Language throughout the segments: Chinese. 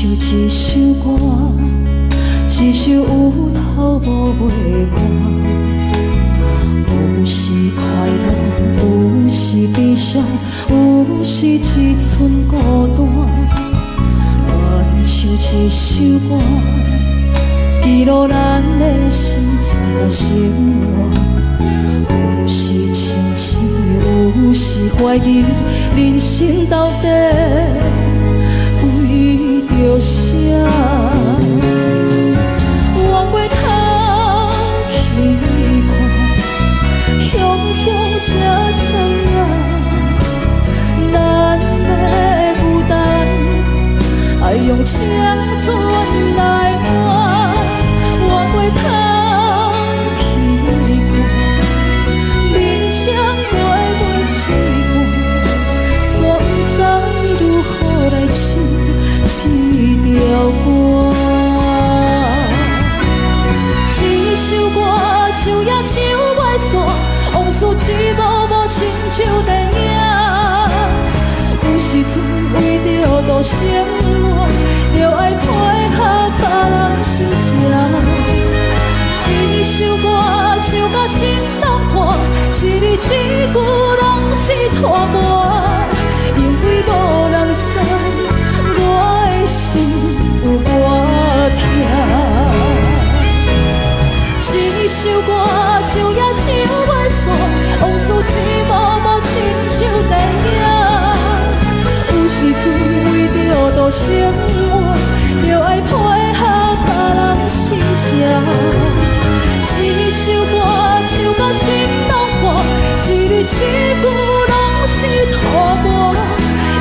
唱一首歌，一首有头无尾歌。有时快乐，有时悲伤，有时一寸孤单。愿唱一首歌，记录咱的心情生活。有时清醒，有时怀疑，人生到底为着啥？往过头去看，雄雄才知影，咱的负担爱用青春来换。往过头。一条歌，一首歌唱也唱袂煞，往事一幕幕亲像电影。有时阵为着度生活，就爱配合别人心情。一首歌唱到心拢破，一字一句拢是拖磨，因为无人知。心有多痛，一首歌唱也唱袂煞，往事一幕幕亲像电影。有时阵为着度生活，就爱配合别人心情。一首歌唱到心拢破，一字一句拢是拖磨，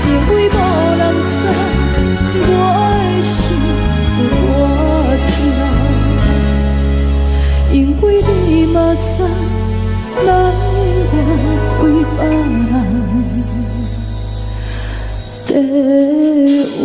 因为无人知。我的心有多痛，因为你嘛知，咱永远为别人在活。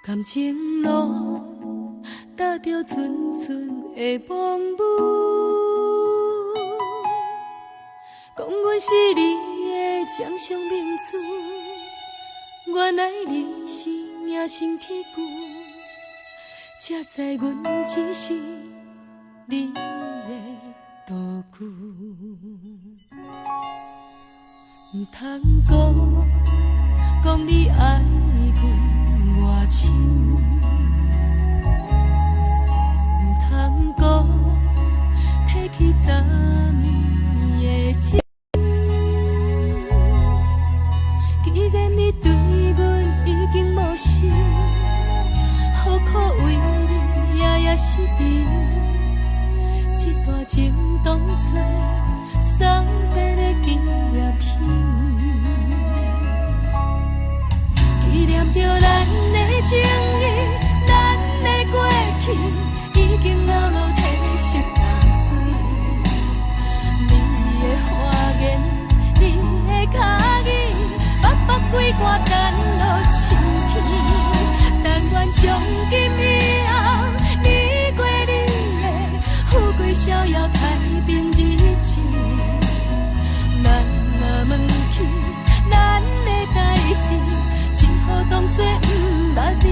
感情路踏着阵阵的风雨，讲阮是你的掌上明珠，原来你是命生起句，才知阮只是你的道具。唔通讲你爱阮偌深，唔通讲提起昨暝的情。既然你对阮已经无心，何苦为你夜夜失眠？这段情当作送别的纪念品。纪念着咱的情谊，咱的过去，已经流落褪色淡水。你的花言，你的脚语，白白几挂等落深去。但愿从今以后，你过你的富贵逍遥太平日子。咱若问起咱的代志，只好当作不捌你。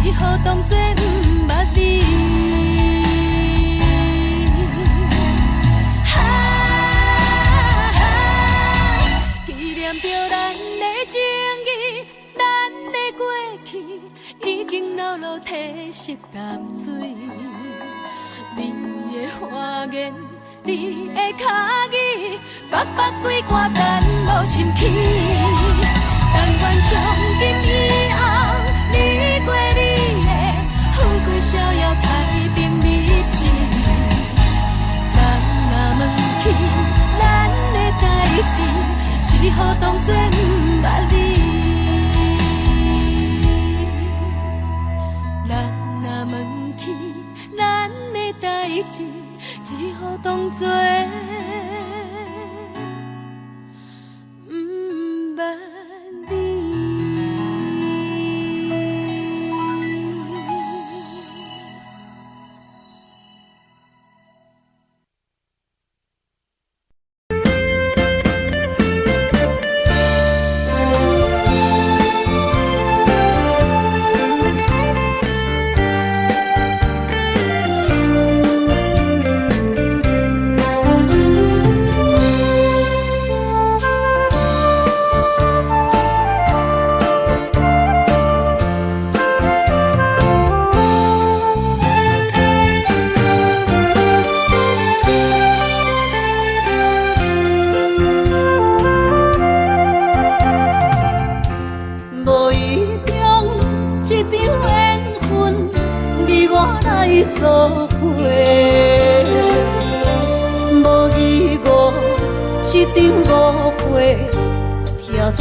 只好当作不捌你。纪念着咱的情谊，咱的过去，已经流落褪色淡水。你的花言，你的脚语，白白几挂等落深去。但愿从今以后，你过你的富贵逍遥太平日子。咱若问起咱的代志，只好当作不捌你。咱若问起咱的代志，只好当作不捌你。一场误会，拆散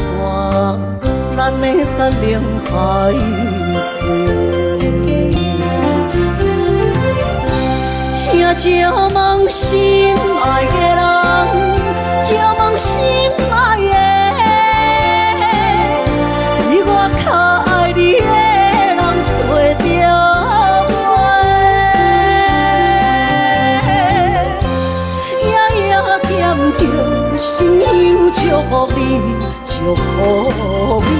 咱的山盟海誓。请借问心爱的人，借问心爱的，比我较爱你的人找着我，夜夜惦着心忧祝福你，祝福你，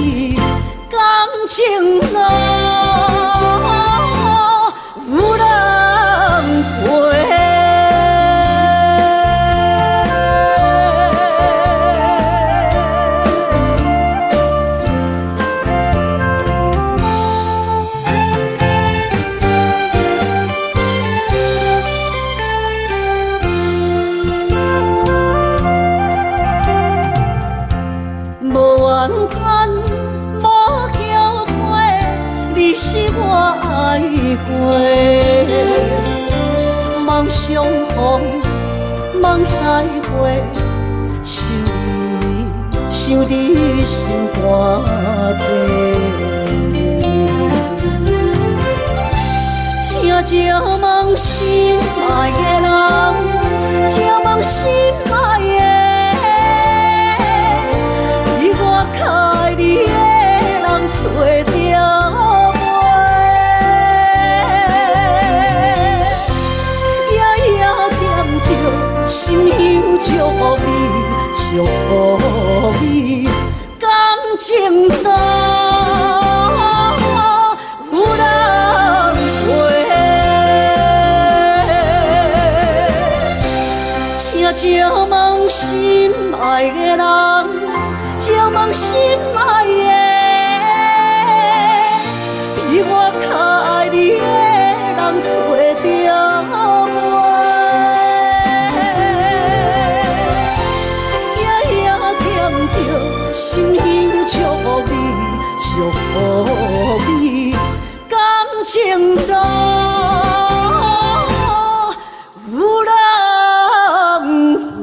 感情路有人陪。梦相逢，梦再会，想你心肝底。请借问心爱的人，借问心爱的，比我较爱你的人找着。心忧祝福你，祝福你，感情路有人陪。请借问心爱的人，借问心爱的，比我较爱你的人找着我。心忧祝福你，祝福你，感情路有人陪。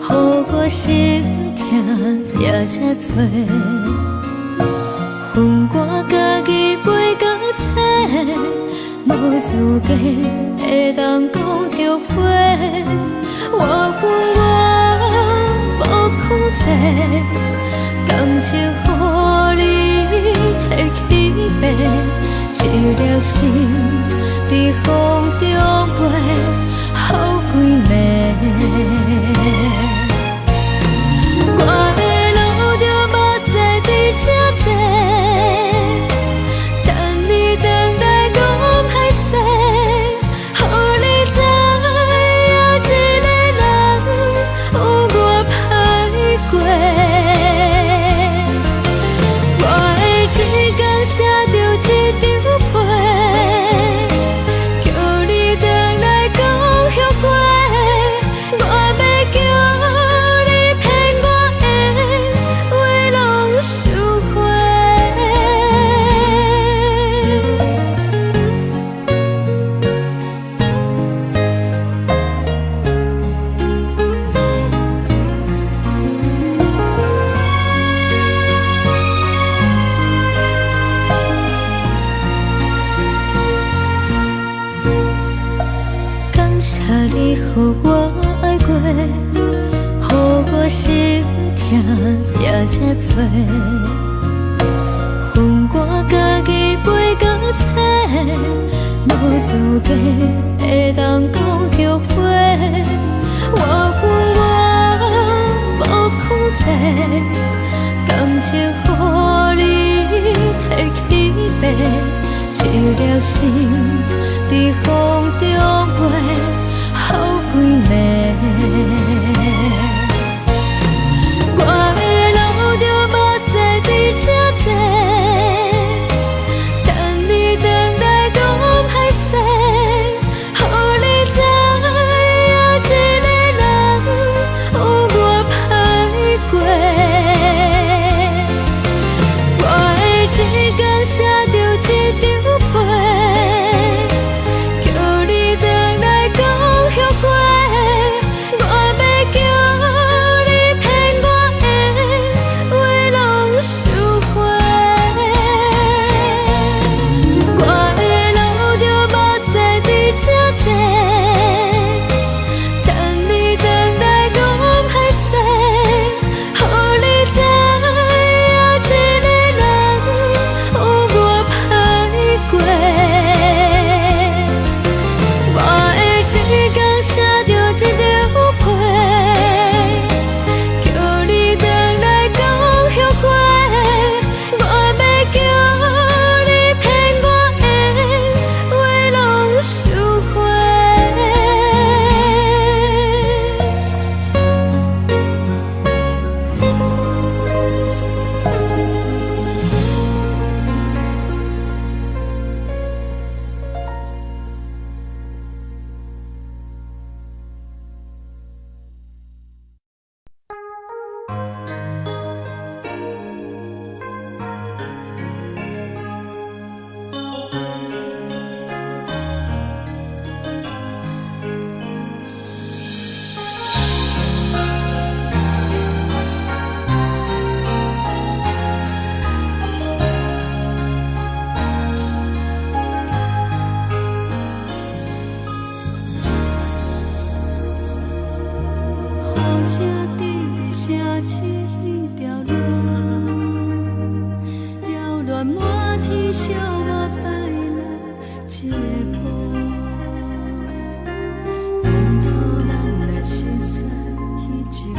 予我心痛也这多。恨我家己袂到切，无资格会当讲后悔。我恨我无控制，感情予你摕去卖，一粒心在风中飞，好几暝。我的路着目屎伫这多，等你回来讲歹势，予你知影一个人有我歹过。我的一天写着一张被，叫你回来讲后悔。我要叫你骗我的话拢收回。感谢你予我爱过，予我心痛也这多。恨我家己袂到切，无资格会当讲后悔。我恨我无控制，感情予你摕去卖，一粒心在风中飞，好几暝。我的路着目屎伫这多，等你回来讲歹势，予你知影一个人有我歹过。我的一天写着一张被，叫你回来讲后悔。我要叫你骗我的话拢收回。我的路着目屎伫这多，等你回来讲歹势，予你知影一个人有我歹过。我的一天写着一张被，叫你回来讲后悔。我要叫你骗我的话拢收回。雨声滴升起一条路，扰乱满天，笑我摆了一步。当初咱来相识迄一幕，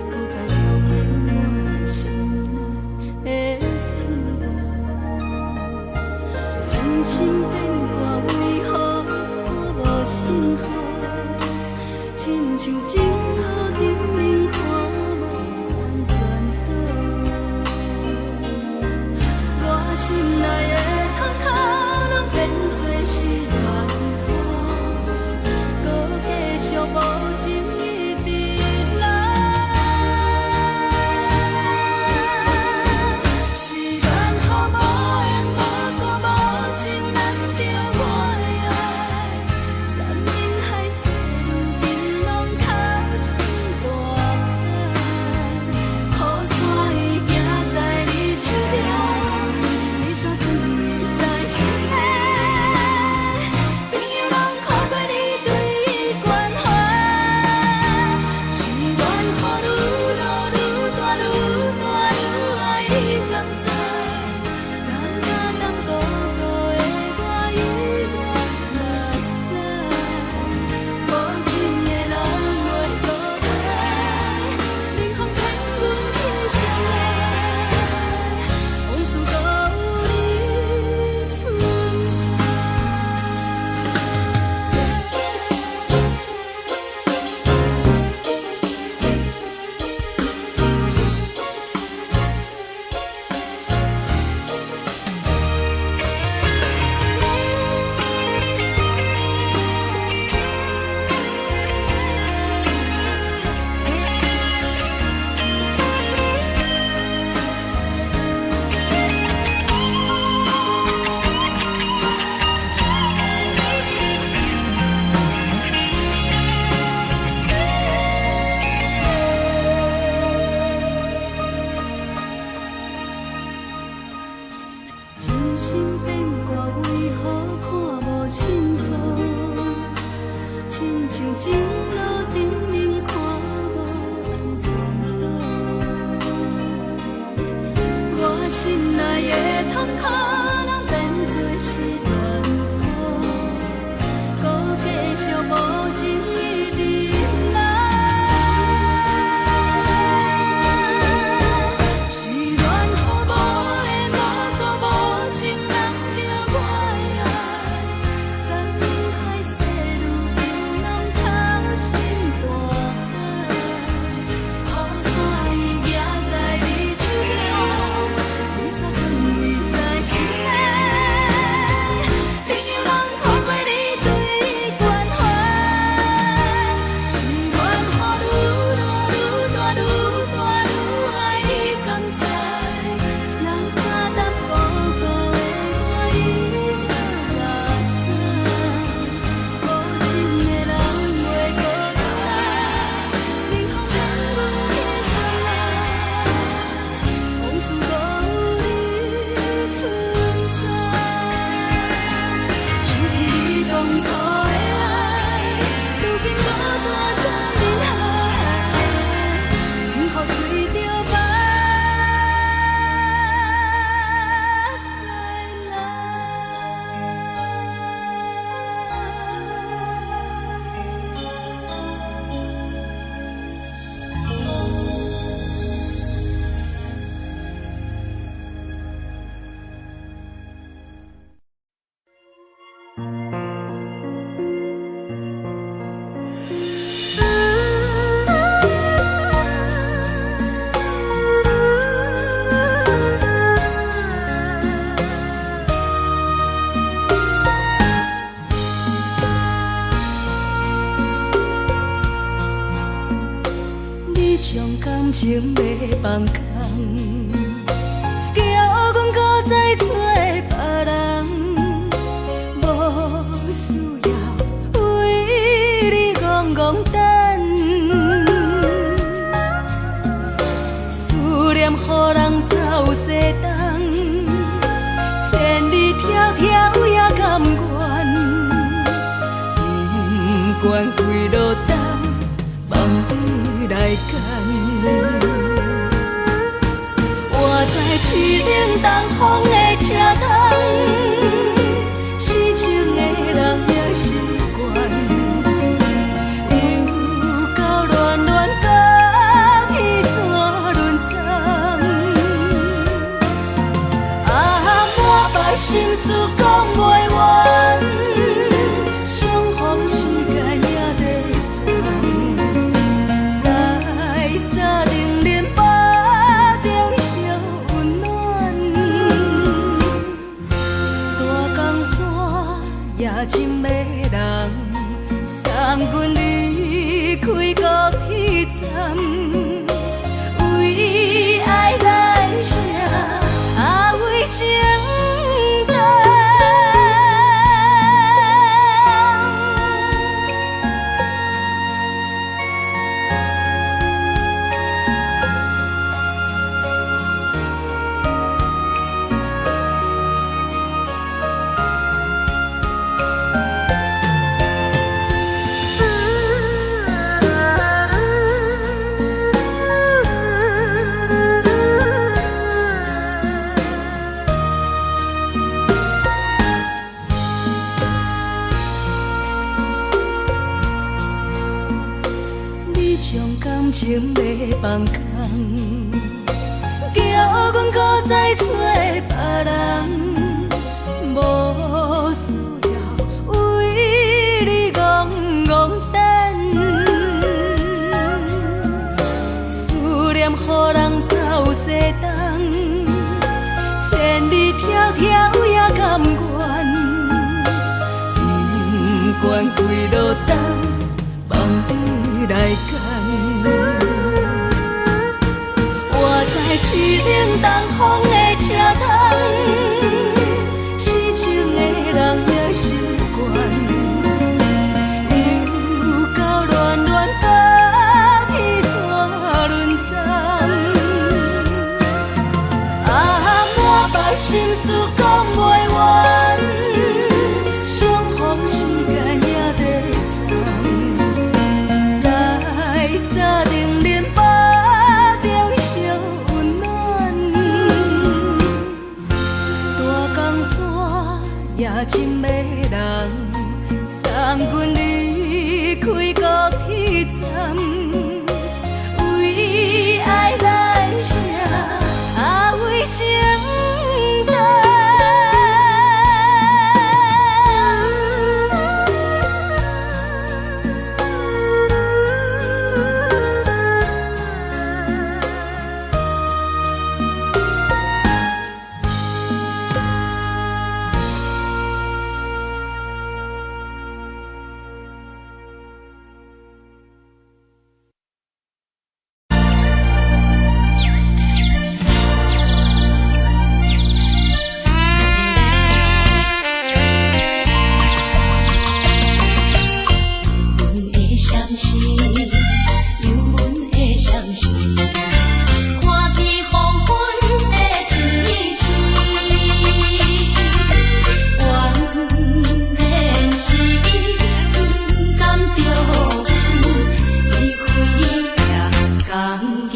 搁再重现我心内的思念。真心变卦为何我无幸福？亲像情路沉溺看无人转倒，我心内的坎坷拢变做是难过，搁继续无情一直来。是缘予无缘，无果无情，难着我的爱，山盟海誓。像情路顶人看无安全岛，我心内的痛可能变作是乱雨，搁继续无情一直来。是乱雨无的无度无情人着我的爱，山盟海誓如今拢透心大海，雨伞已夹在你手中，雨伞放位在心内，朋友人看过你对关怀，是乱雨愈大愈大愈大愈爱你甘知，人假淡薄薄的我已落山，无情的人袂搁来，冷风冷阮的心内，往事搁有你存在，想起你当初的爱，如今搁大在人海，幸福随着目屎你将感情要放空，叫阮搁再找别人，无需要为你戆戆等，思念予人走西东，千里迢迢也甘愿，不管几落冬。望你来干，我在凄冷东风的车窗，痴情的人也习惯，又到乱乱甲天线轮转，满腹心事讲袂完，相逢时间也在在定人巴中烧温暖，大江山夜深的人，送阮离开高铁站，为爱来写为情长。感情要放空，叫阮搁再找别人，无需要为你戆戆等，思念予人走西东，千里迢迢也甘愿，不管几落冬，望你来干。我在凄冷东风的车窗，痴情的人也习惯，又到乱乱甲天线轮转，满腹心事讲袂完，相逢时间也在是有阮的相思，看起黄昏的天星，原然是不甘着阮离开夜江边。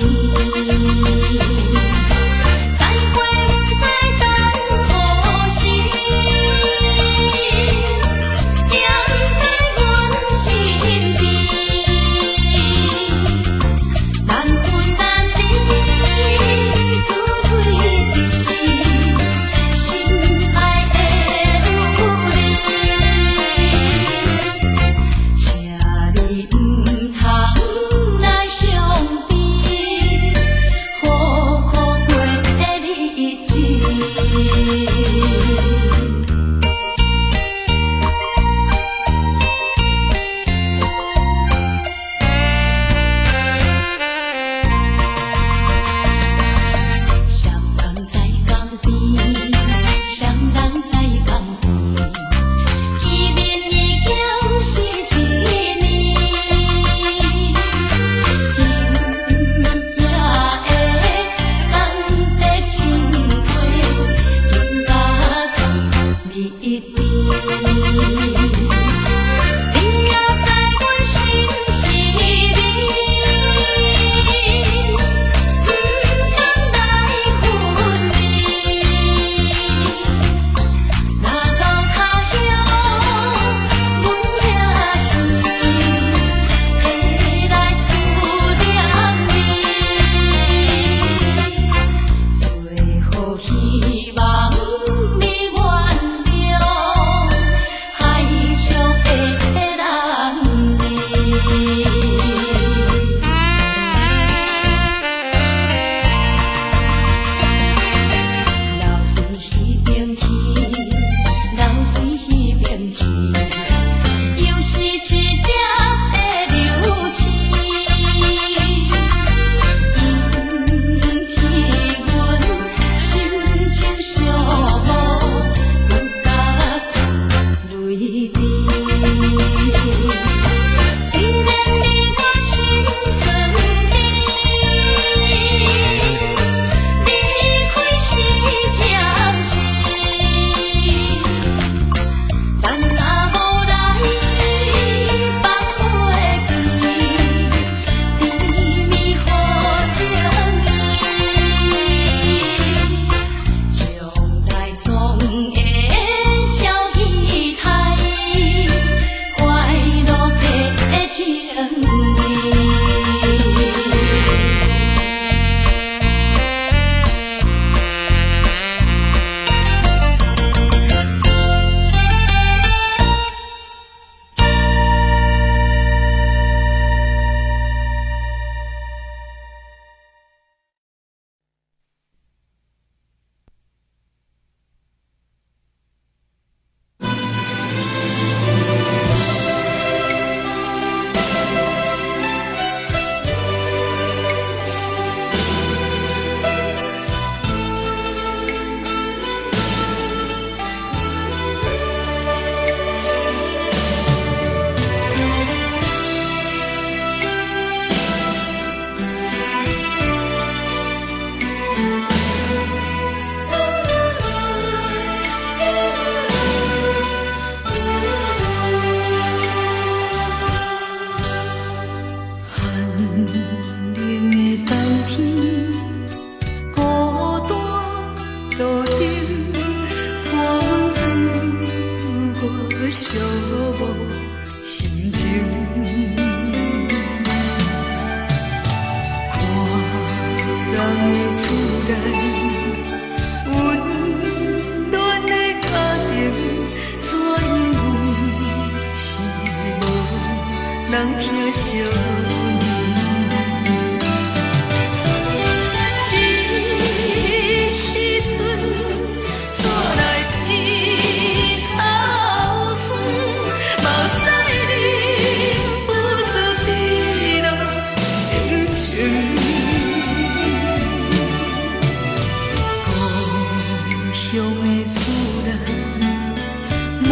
妈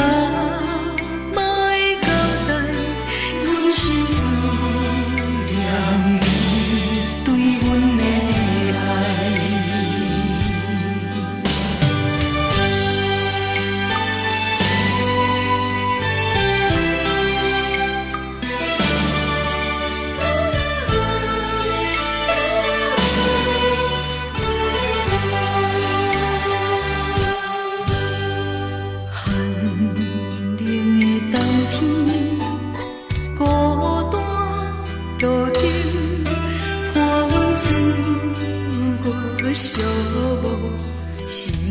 妈的交代，阮心事。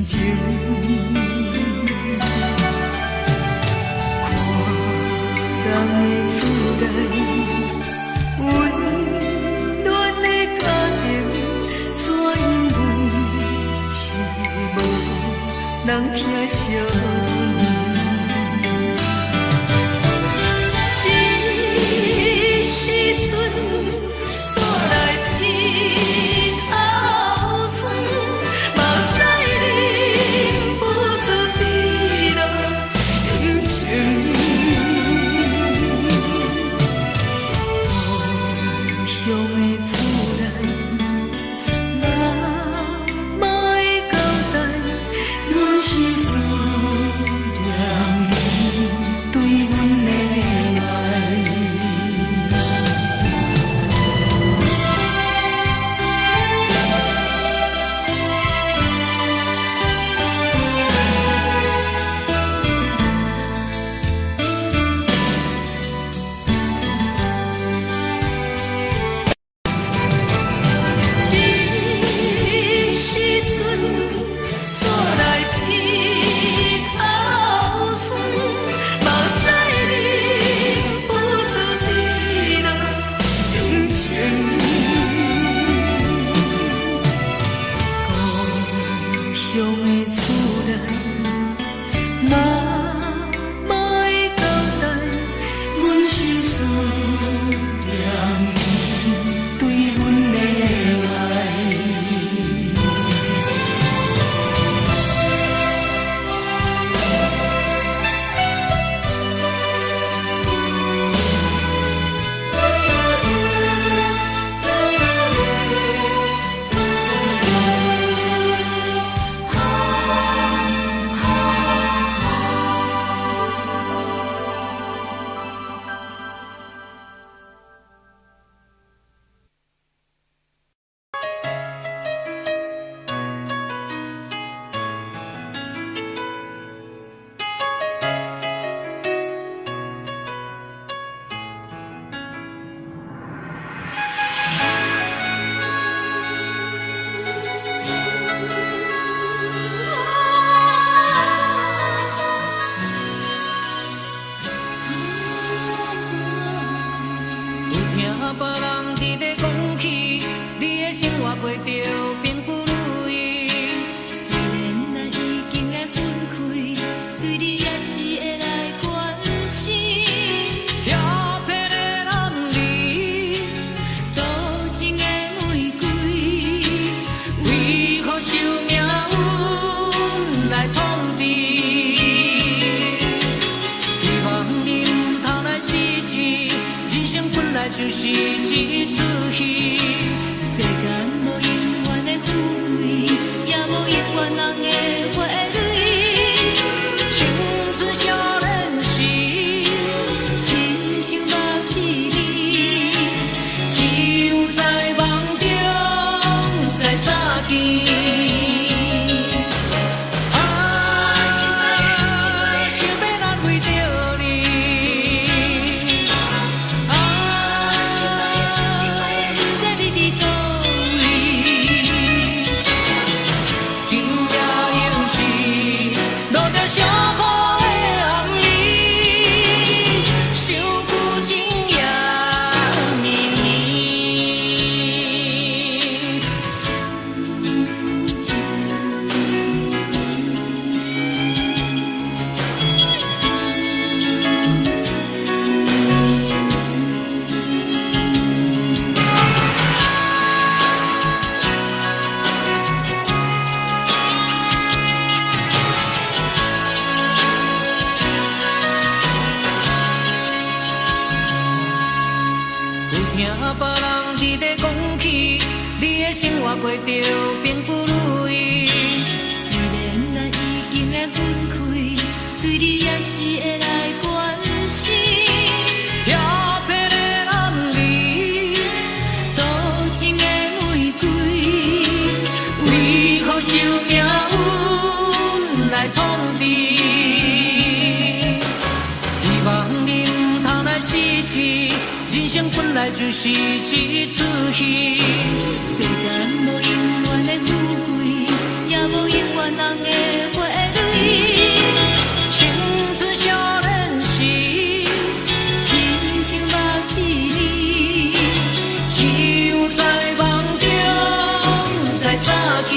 情。看人的厝内温暖的家庭，怎因阮是无人疼惜？就是一出戏。世间无永远的富贵，也无永远人的花蕊。青春少年时，亲像目一日，只有在梦中才相见。 听别人伫咧讲起，你的生活过着并不如意。虽然咱已经会分开，对你也是会来关心。漂泊的男儿，多情的玫瑰，为何受命运来创治？希望你唔通来失志。 人生本来就是一出戏，世间无永远的富贵，也无永远人的花蕊。青春少年时，亲像目一日，只有在梦中才相见。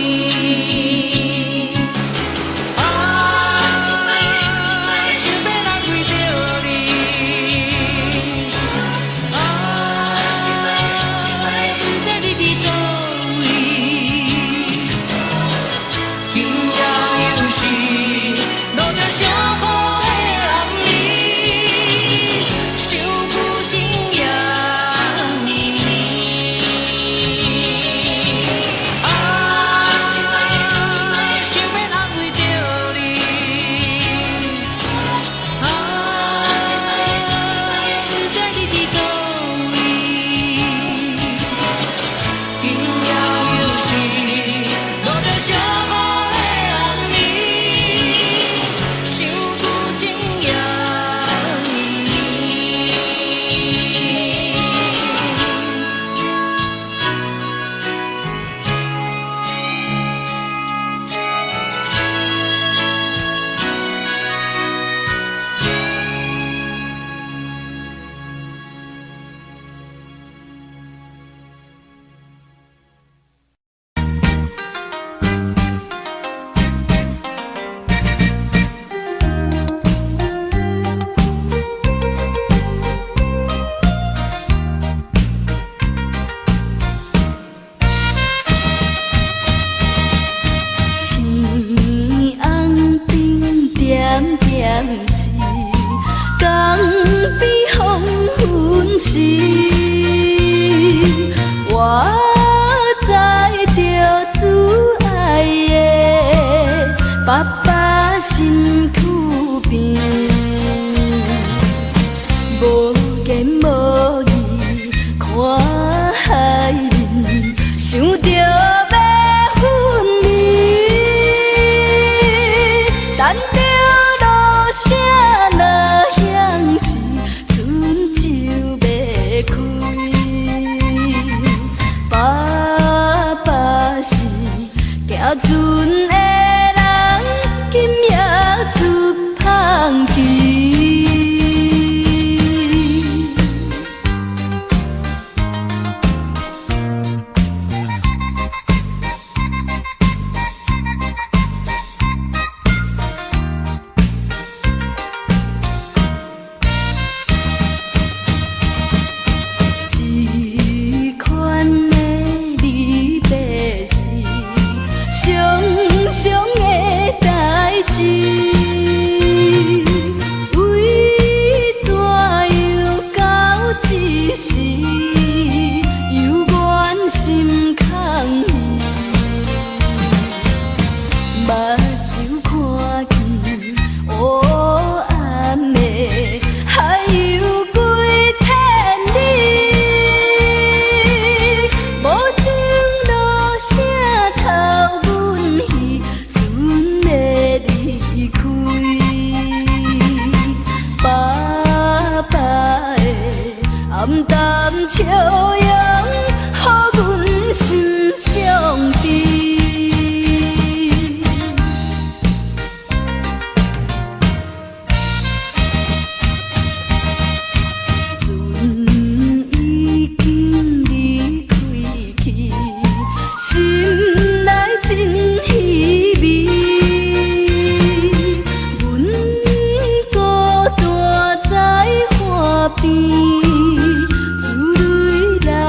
边，自泪来。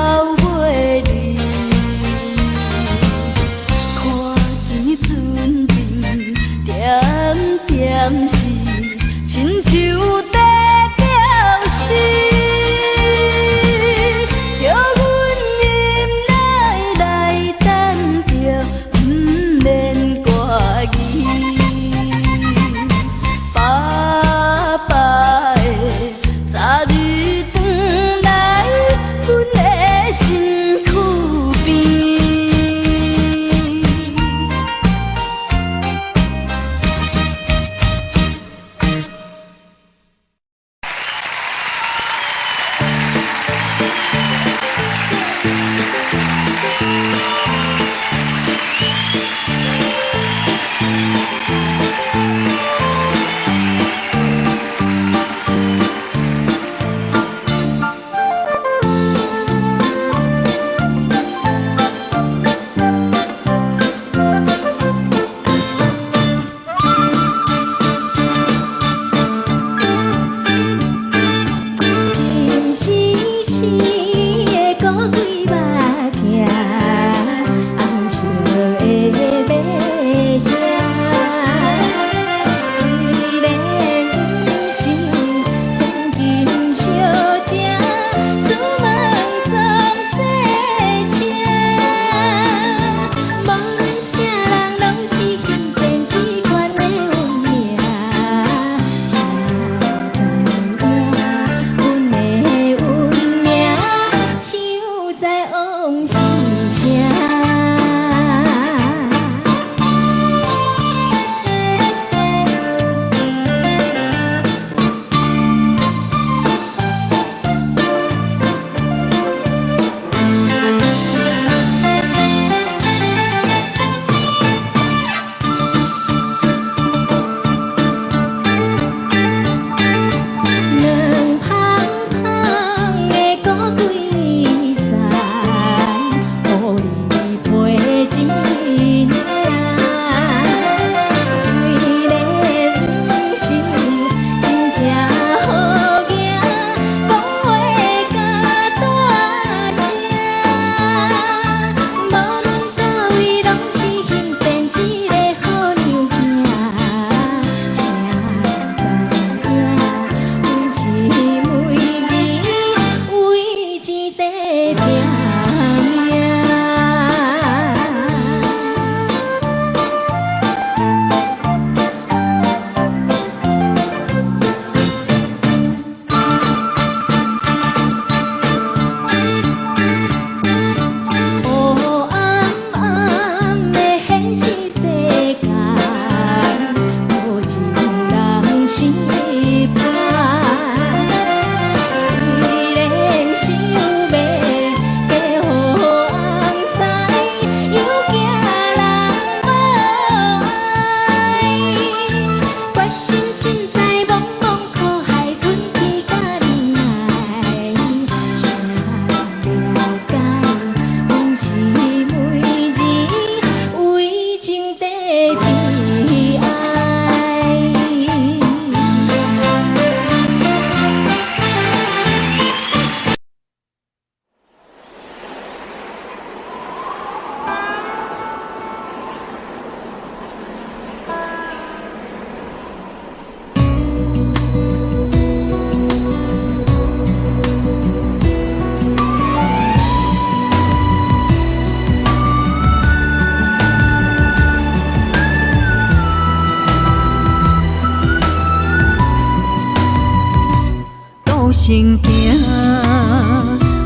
行行，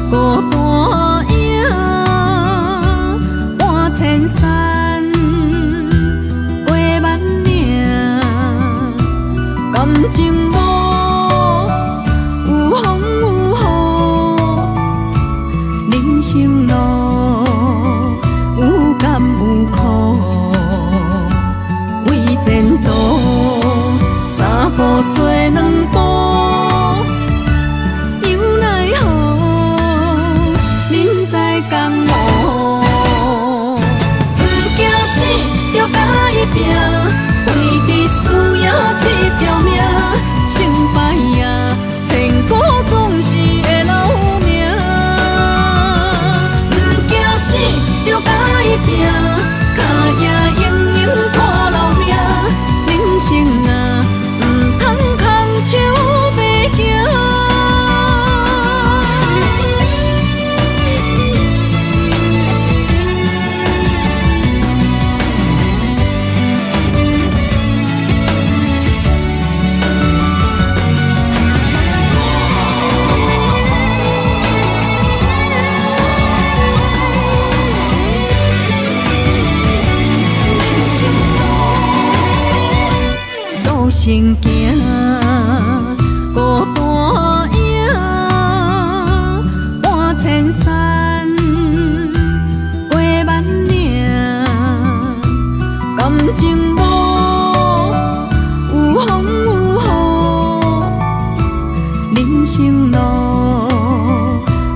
孤单影，半千山，过万岭，感情路有风有雨，人生路有甘有苦，为前途三步做两步。拼，为伫输赢这条命，成败赢，千古总是会留名。不惊死，着甲伊拼，脚也用用拖老命。人生啊，唔通空手白行。行行，孤单影，半千山，过万岭，感情路有风有雨，人生路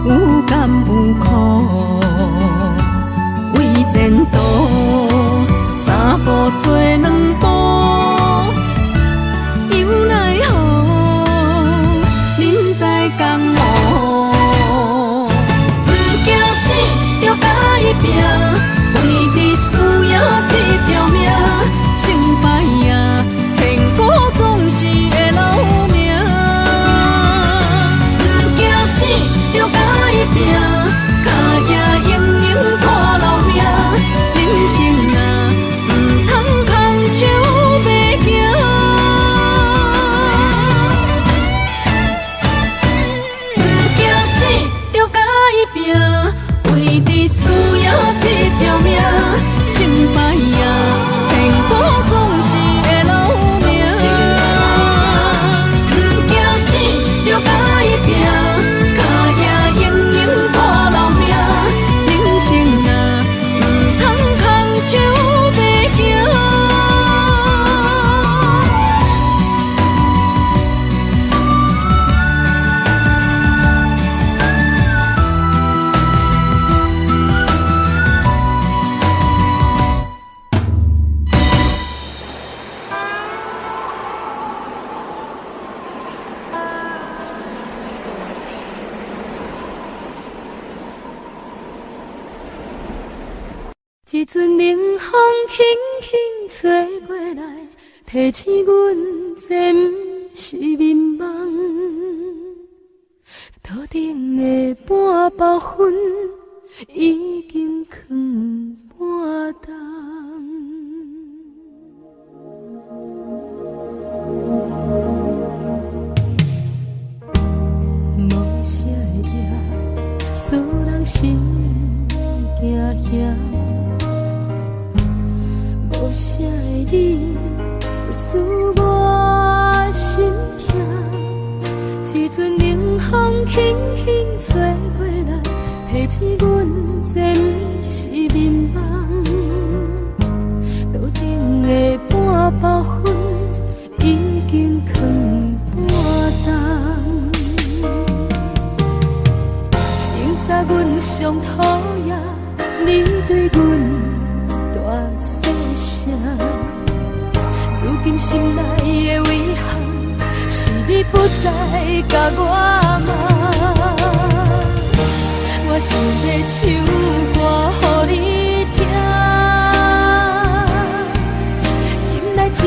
有甘有苦，为前途三步做两步。拼，为伫输赢这条命，成败赢，千古总是会留名。不惊死，着甲伊拼，脚也用用拖老命。人生啊，唔通空手白行。不惊死，着甲伊拼，为伫输赢这条命，成败赢，千古总是会留名。不惊死，着甲伊拼，脚也用用拖老命。人生啊，唔通空手白行。一阵冷风轻轻吹过来，提醒阮这不是眠梦。头顶的半包云已经藏半冬。无啥会赢，使人心惊惊。无啥的你，使我心痛。一阵冷风轻轻吹过来，提醒阮这不是眠梦。头顶的半包云已经藏半冬。明早阮上讨厌你对阮大细声，如今心内的遗憾，是你不再甲我骂。我想要唱歌予你听，心内一句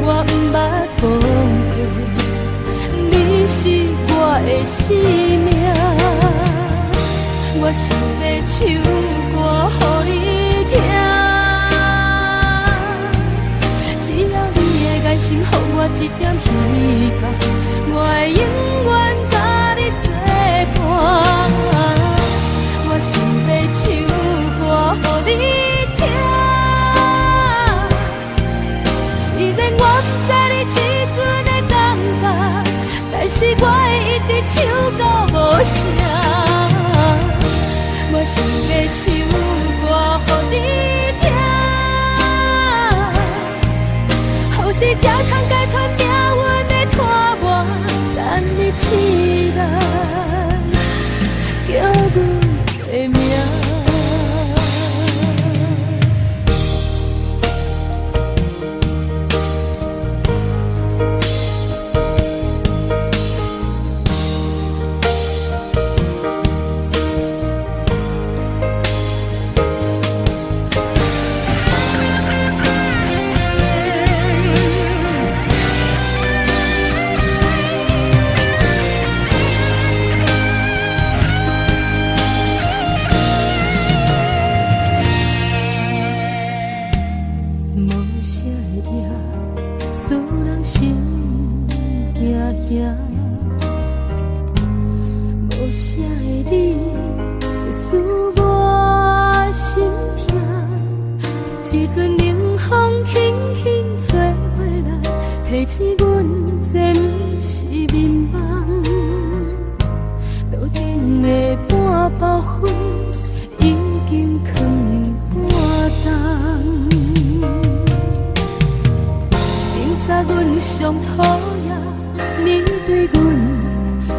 话我不捌讲过，你是我的生命。我想要唱歌予你听。心，予我一点希望，我会永远甲我想要唱歌予你听，虽然我不知你这阵的感觉，但是我会一直唱到无声。我想要唱歌予你听，后世才通解脱命运的拖磨，等你期待叫阮的名。无啥的你，会使我心痛。一阵冷风轻轻吹过来，提醒阮这不是眠梦。路顶的半包烟已经放半冬。明早阮上讨厌你对阮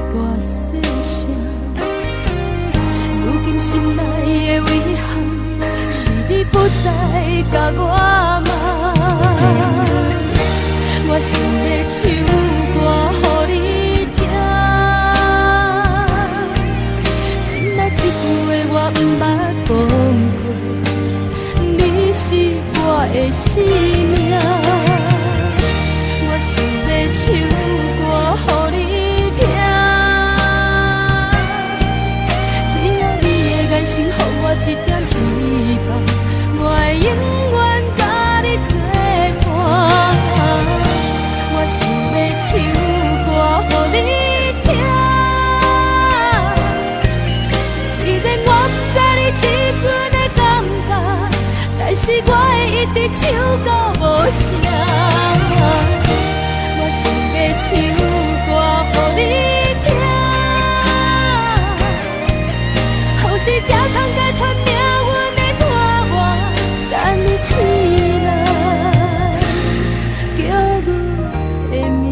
大细声，如今心内的遗憾，是你不再甲我问。我想要唱歌予你听，心内一句话我不捌讲过，你是我的生命。我想要唱歌予你听，只要你的眼神予我一点希望，我会永远甲你作伴。我想要唱歌予你听，虽然我不知你这阵的感觉，但是我会一直唱到无声。我想要唱歌予你听，后世才通解脱命运的拖磨，等你醒来叫阮的名。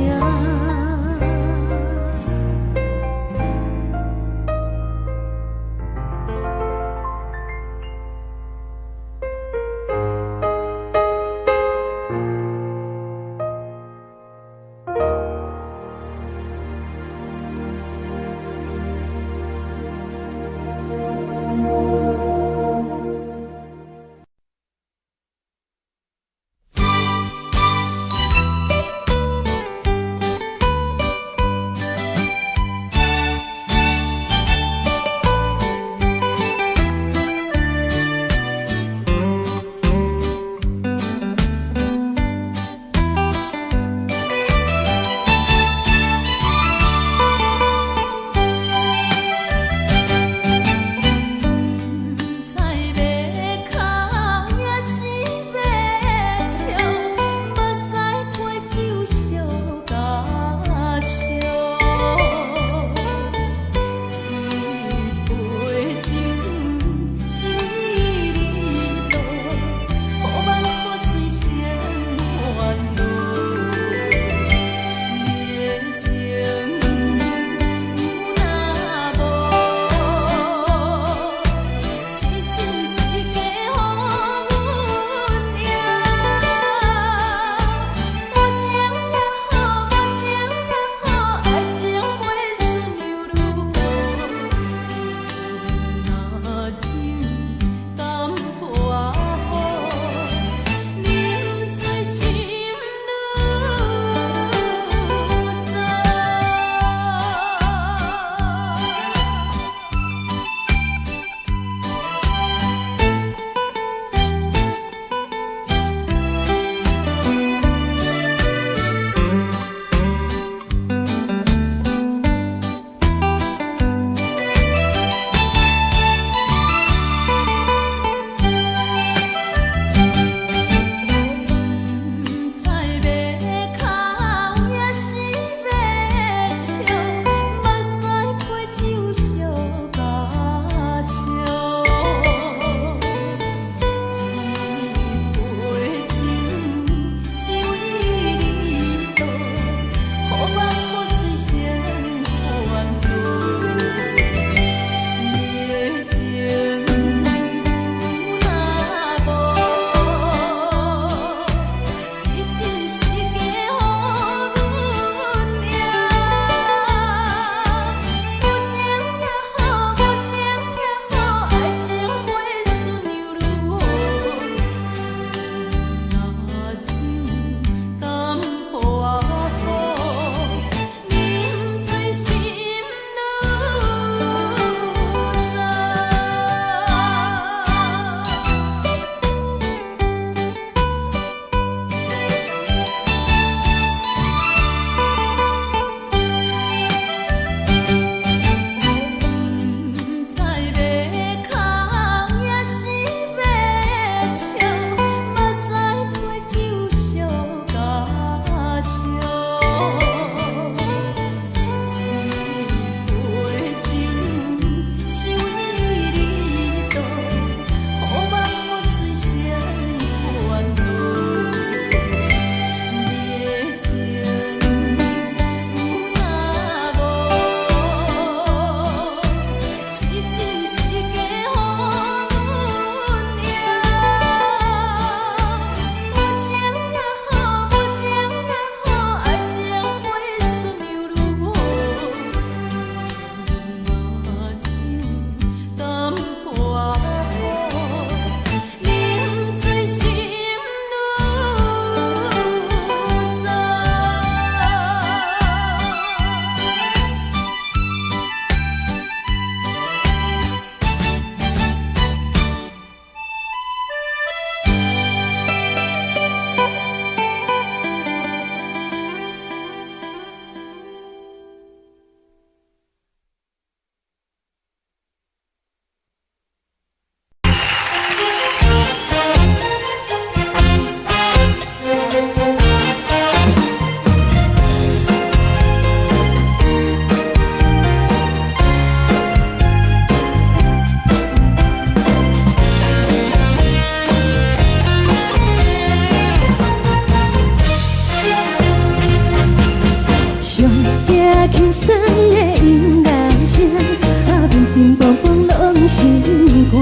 阮心肝。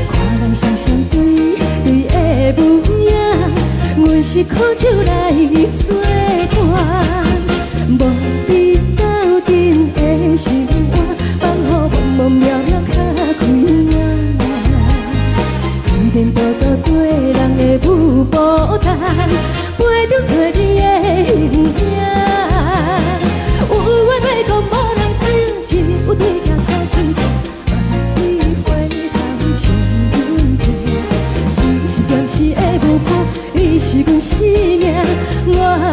看人双双对对的模样，阮是苦酒来作伴。无你斗阵的心肝，放予茫茫渺渺较开眼。一颠倒倒对人的舞步弹，陪着找你的形影。有话要讲无人听，只有对镜头先听，万里回头将阮听。就是暂时的舞伴，你是阮生命，我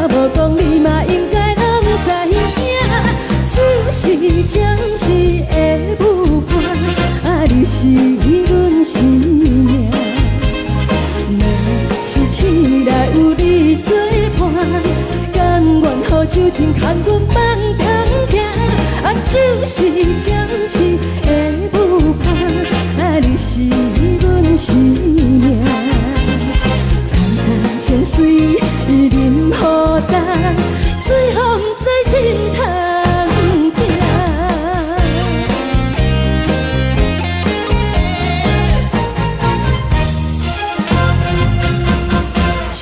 无讲你嘛应该拢知影。就是暂时的舞伴，啊，你是阮生命。是醒来有你作伴，甘愿予酒精牵阮放通行。啊，就是暂时的舞伴，啊，你是阮生命。层层情水任何等，随风在心通听。上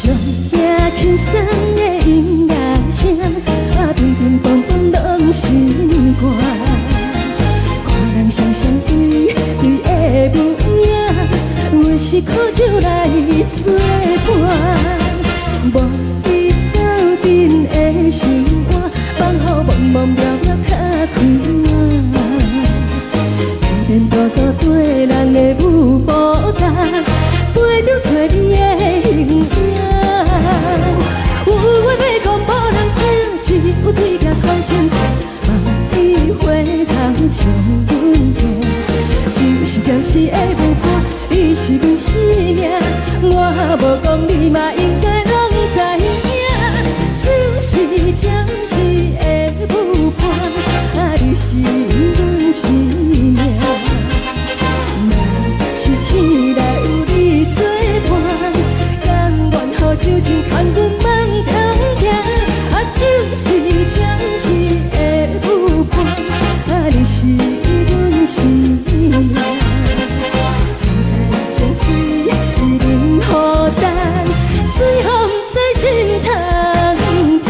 惊轻松的音乐声，啊，乒乒乓乓拢心肝。看人双双对对的模样，阮是苦酒来作伴。无你斗阵的心肝，放予茫茫渺渺较开眼。一颠倒倒对人的舞步弹，陪着找你的形影。有话要讲无人听，只有对镜头先听，万里回头将阮听。就是暂时的舞伴，你是阮生命，我无讲你嘛应该拢知影。就是暂时的舞伴，啊，你是阮生命。若是醒来有你作伴，甘愿予酒精牵阮放通行。啊，就是暂时的舞伴，啊，你是阮生命。层层情水任何等，随风在心通听。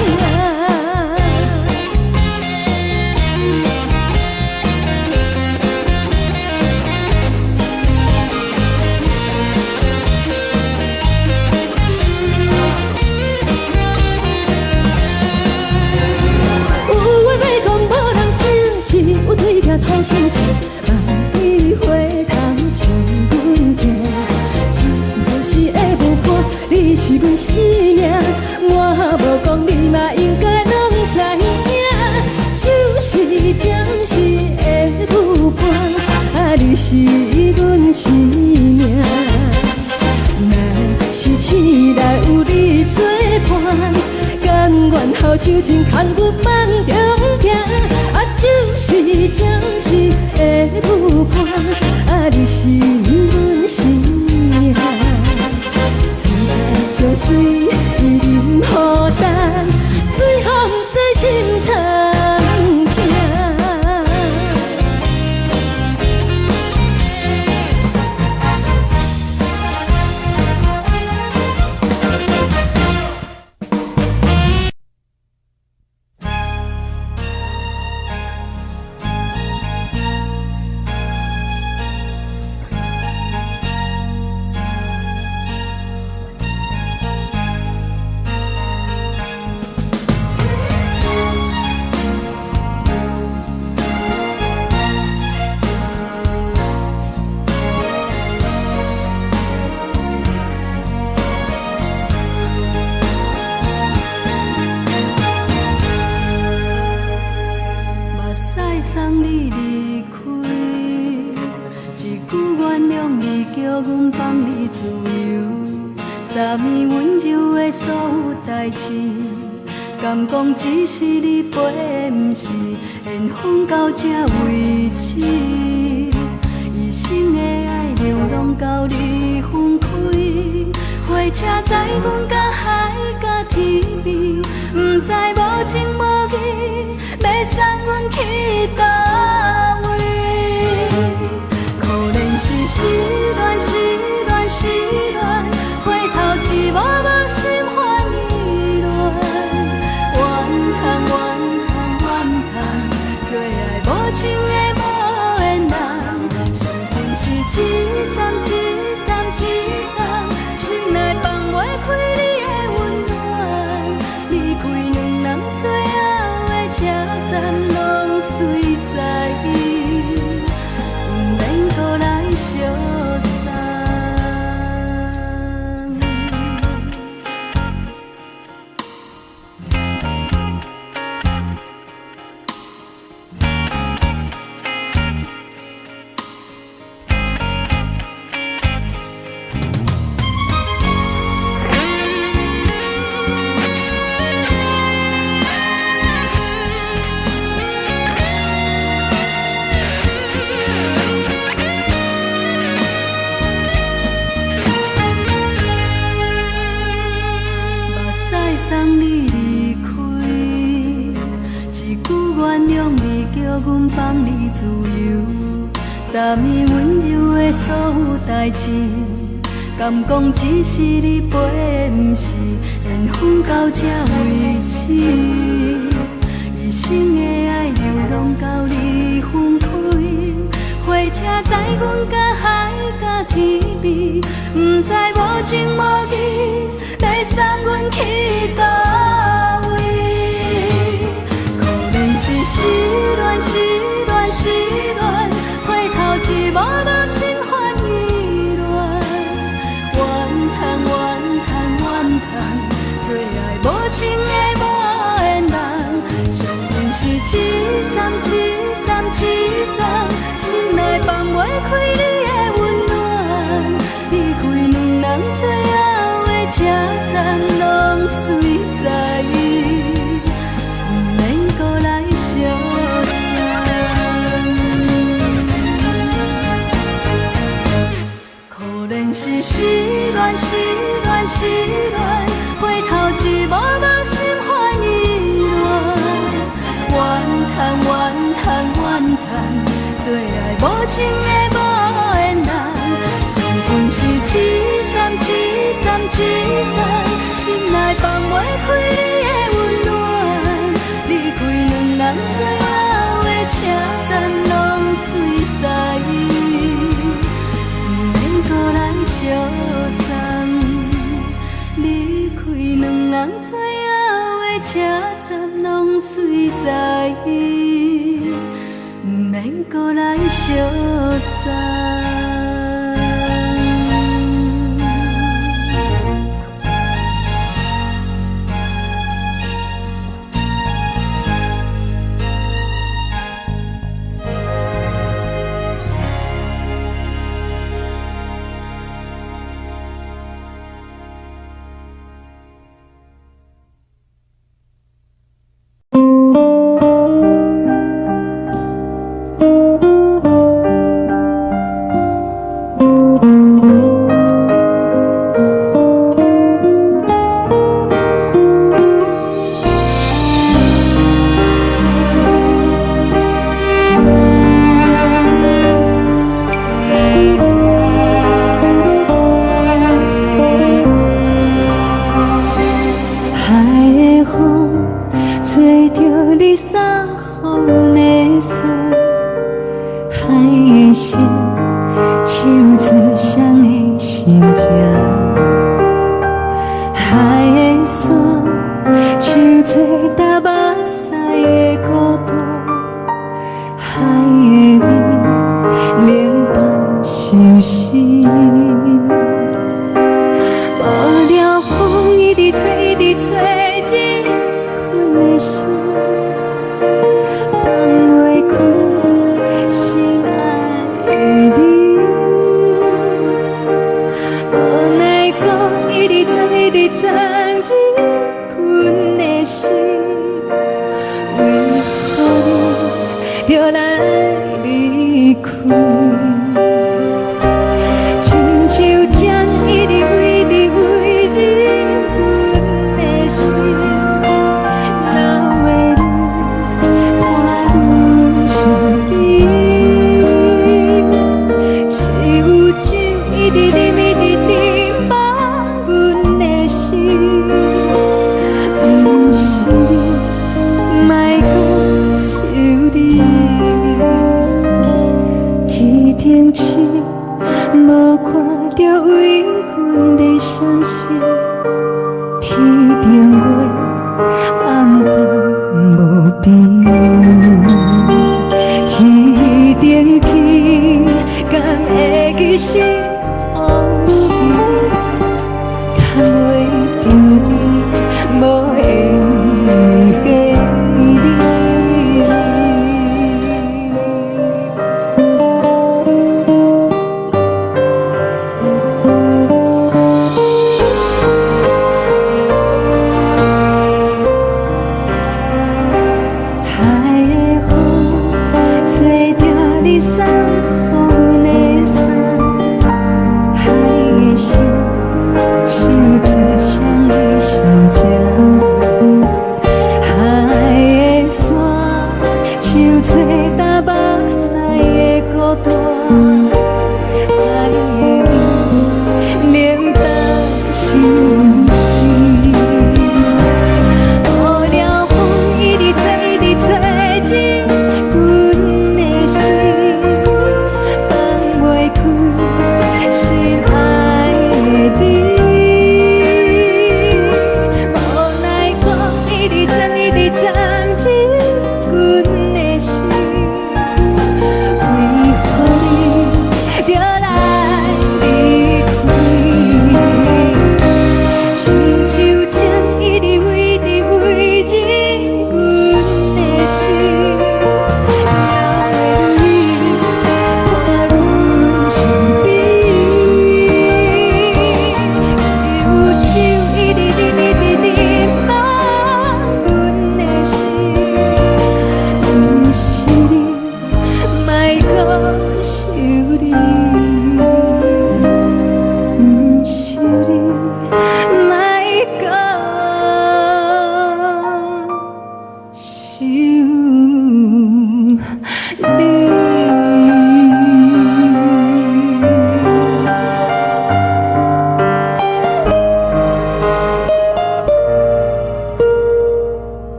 有对镜头先听，万里回头将阮听。就是暂时的舞伴，你是阮生命，我无讲你嘛应该拢知影。就是暂时的舞伴，啊，你是阮生命。若是醒来有你作伴，甘愿予酒精牵阮放中行。啊，就是暂时的舞伴，啊，你是阮生命。层层情水任何等，随风在心通听。敢讲只是你陪，不是缘分到这为止。一生的爱流浪到你分开，火车载阮甲海甲天边，不知无情无义，要送阮去倒位。站一站一站，心内放袂开你的温暖。离开两人最后的车站，拢随在伊，不免搁来相送。送你离开，一句原谅你，叫阮放你自由。昨暝温柔的所有代志，敢讲只是你陪，不是缘分到这为止。一生的爱又拢到你分开，火车载阮甲海甲天边，不知无情无义，要送阮去倒位？可能是失恋，失恋，失恋，回头一幕无心烦意乱，怨叹，怨叹，怨叹，最爱无情的无缘人。上恨是一站一站一站，心内放袂开你的温暖。离开两人最后的车站，拢随在伊，不免搁来相送。可能是失恋，失恋，失恋，回头一幕无心烦意乱。怨叹，怨叹，怨叹，最爱无情的无缘人。上恨是一站一站一站，心内放袂开你的温暖。离开两人最后的车站，拢随在伊，不免搁来相送。离开两人最后的车站，拢随在伊，不免搁来相送。无看到为阮的闪烁，天顶月暗淡无边，天顶天敢会记是往事，敢袂着你无缘的回忆。找着你送予阮的衫，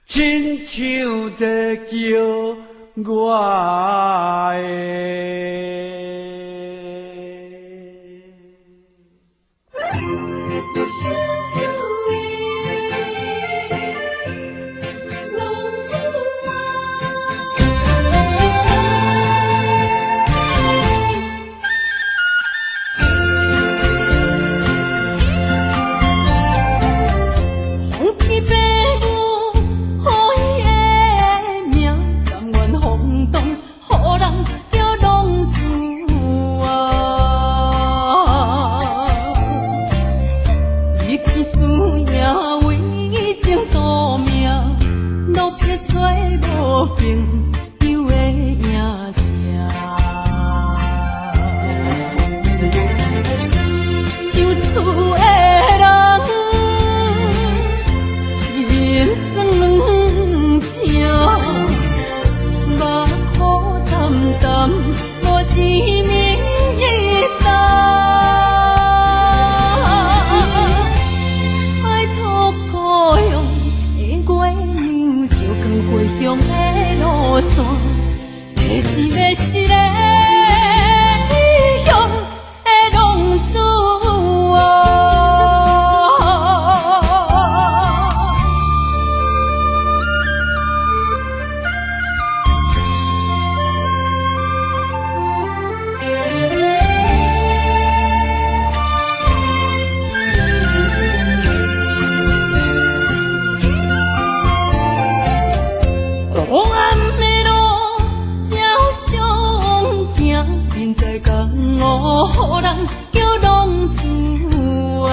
亲像在叫我小酒味，浓酒啊，红旗白舞，好伊的名，甘愿风动，予人叫浪子啊。一起输赢为情赌命，路撇找无朋友的赢者。受厝的人心酸两痛，目眶淡淡无一面一担。回乡的路线，提一个失个异乡的浪子啊。黑暗的路，照常行，人在江湖，予人叫浪子啊。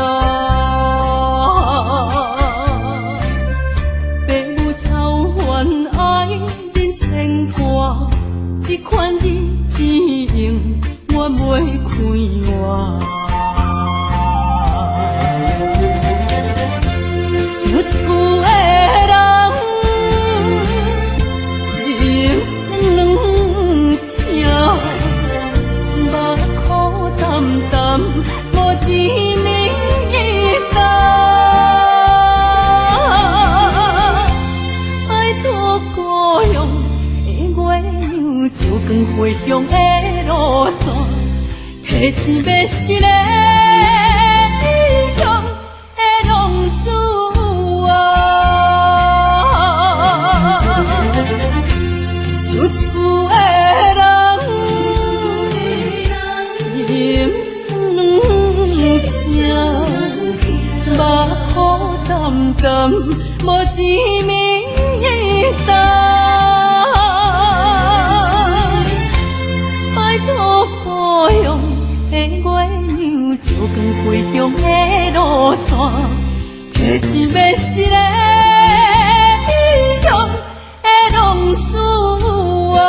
父母操烦爱人牵挂，这款日子用我袂开换。想厝的人。无一面一担，爱托故乡的月亮，照光回乡的路线，提钱要失个异乡的浪子啊。受厝的人心目眶淡淡，无一面一担。拜托故乡的月亮，照光回乡的路线，提钱要失个异乡的浪子啊。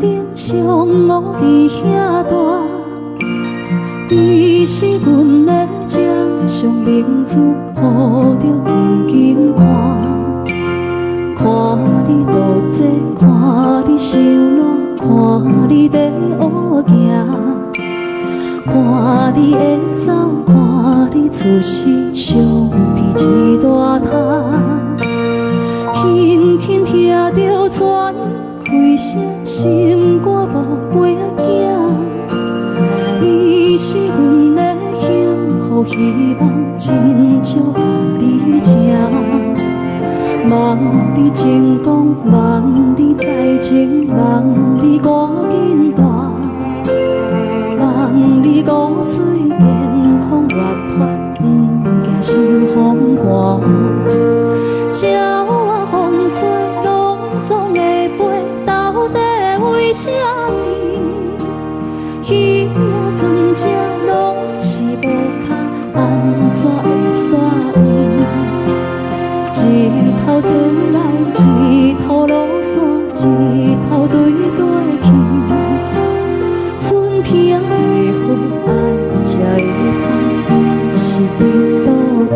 顶上我伫遐大，你是阮的掌上明珠，抱着紧紧看，看你度这，看你受难，看你在乌行，看你会走，看你出世，相片一大摊，轻轻听着船开声，心肝无飞行。你是阮的幸福希望，真少甲你请。望你成功，望你在前，望你赶紧大，望你骨髓健康活泼，不惊受风寒。鸟仔风吹，拢总会飞，到底为什么？鱼仔船只拢是无脚，安怎会煞伊？一头船来，一头落山，一头对对去。春天的花爱吃的香，伊是伫倒位？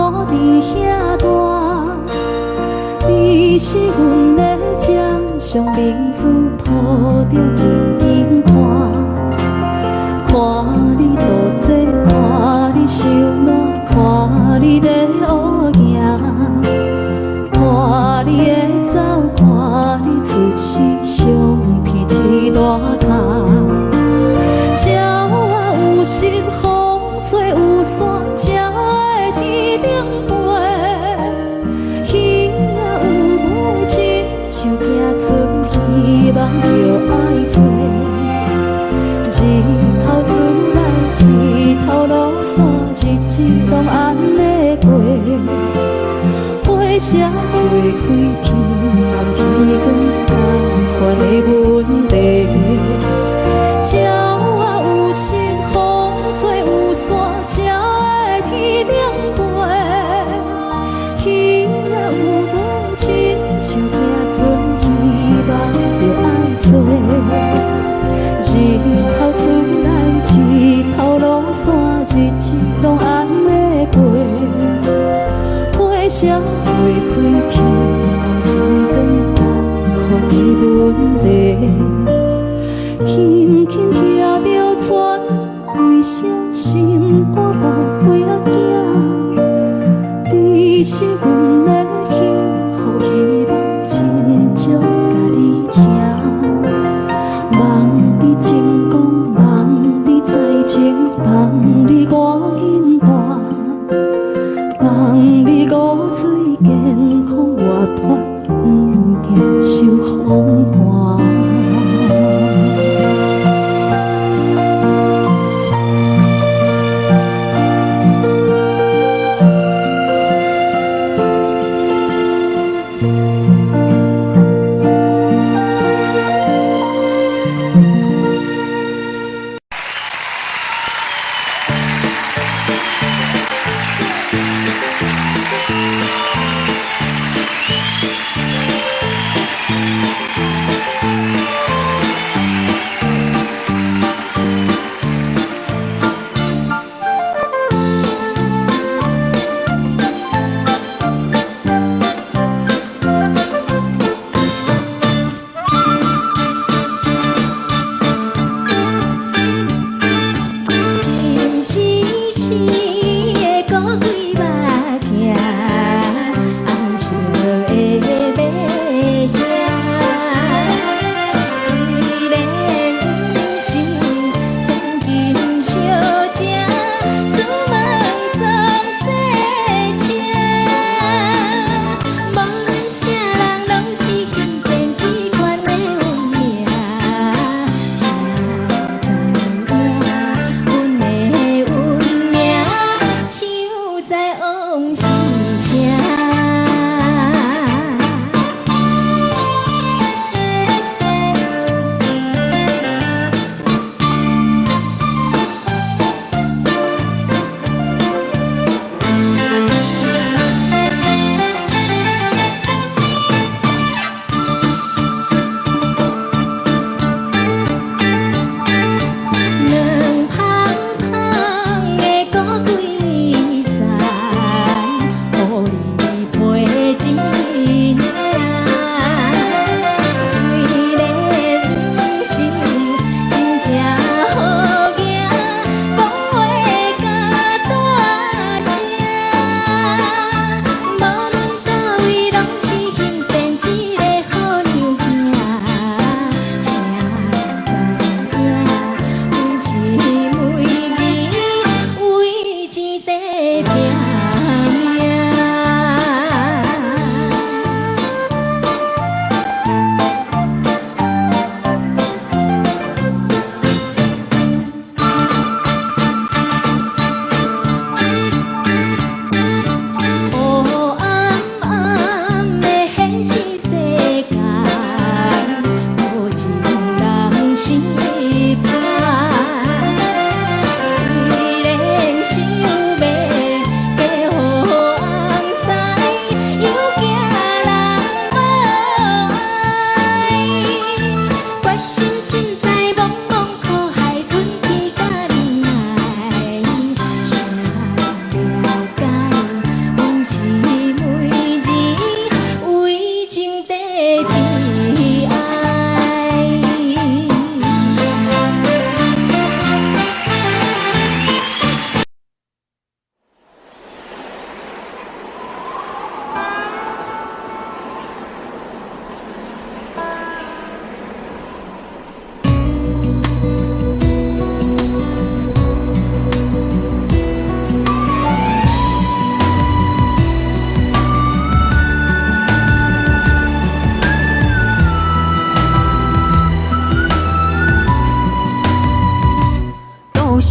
我伫遐大，你是阮的掌上明珠，抱着紧紧看，看你度这，看你受难，看你在乌行，看你会走，看你出世，相片一大摊。鸟仔有心，风吹有伞，才会天顶飞。鱼仔有尾，亲像行船，希望着爱做。一头船来，一头落山，日子拢安尼过。花车花开，天暗天光，同款的问题。鸟仔有心，风吹有伞，才会天顶飞。鱼仔有尾，亲像行船，希望着爱做。一头船来，一头落山，日子拢安尼过。花车花开，天暗天光，同款的问题。轻轻听着船开声，心肝无飞行。你是阮的幸福希望，真少甲你请。望你成功，望你在前，望你赶紧大，望你骨髓健康活泼，不惊受风寒。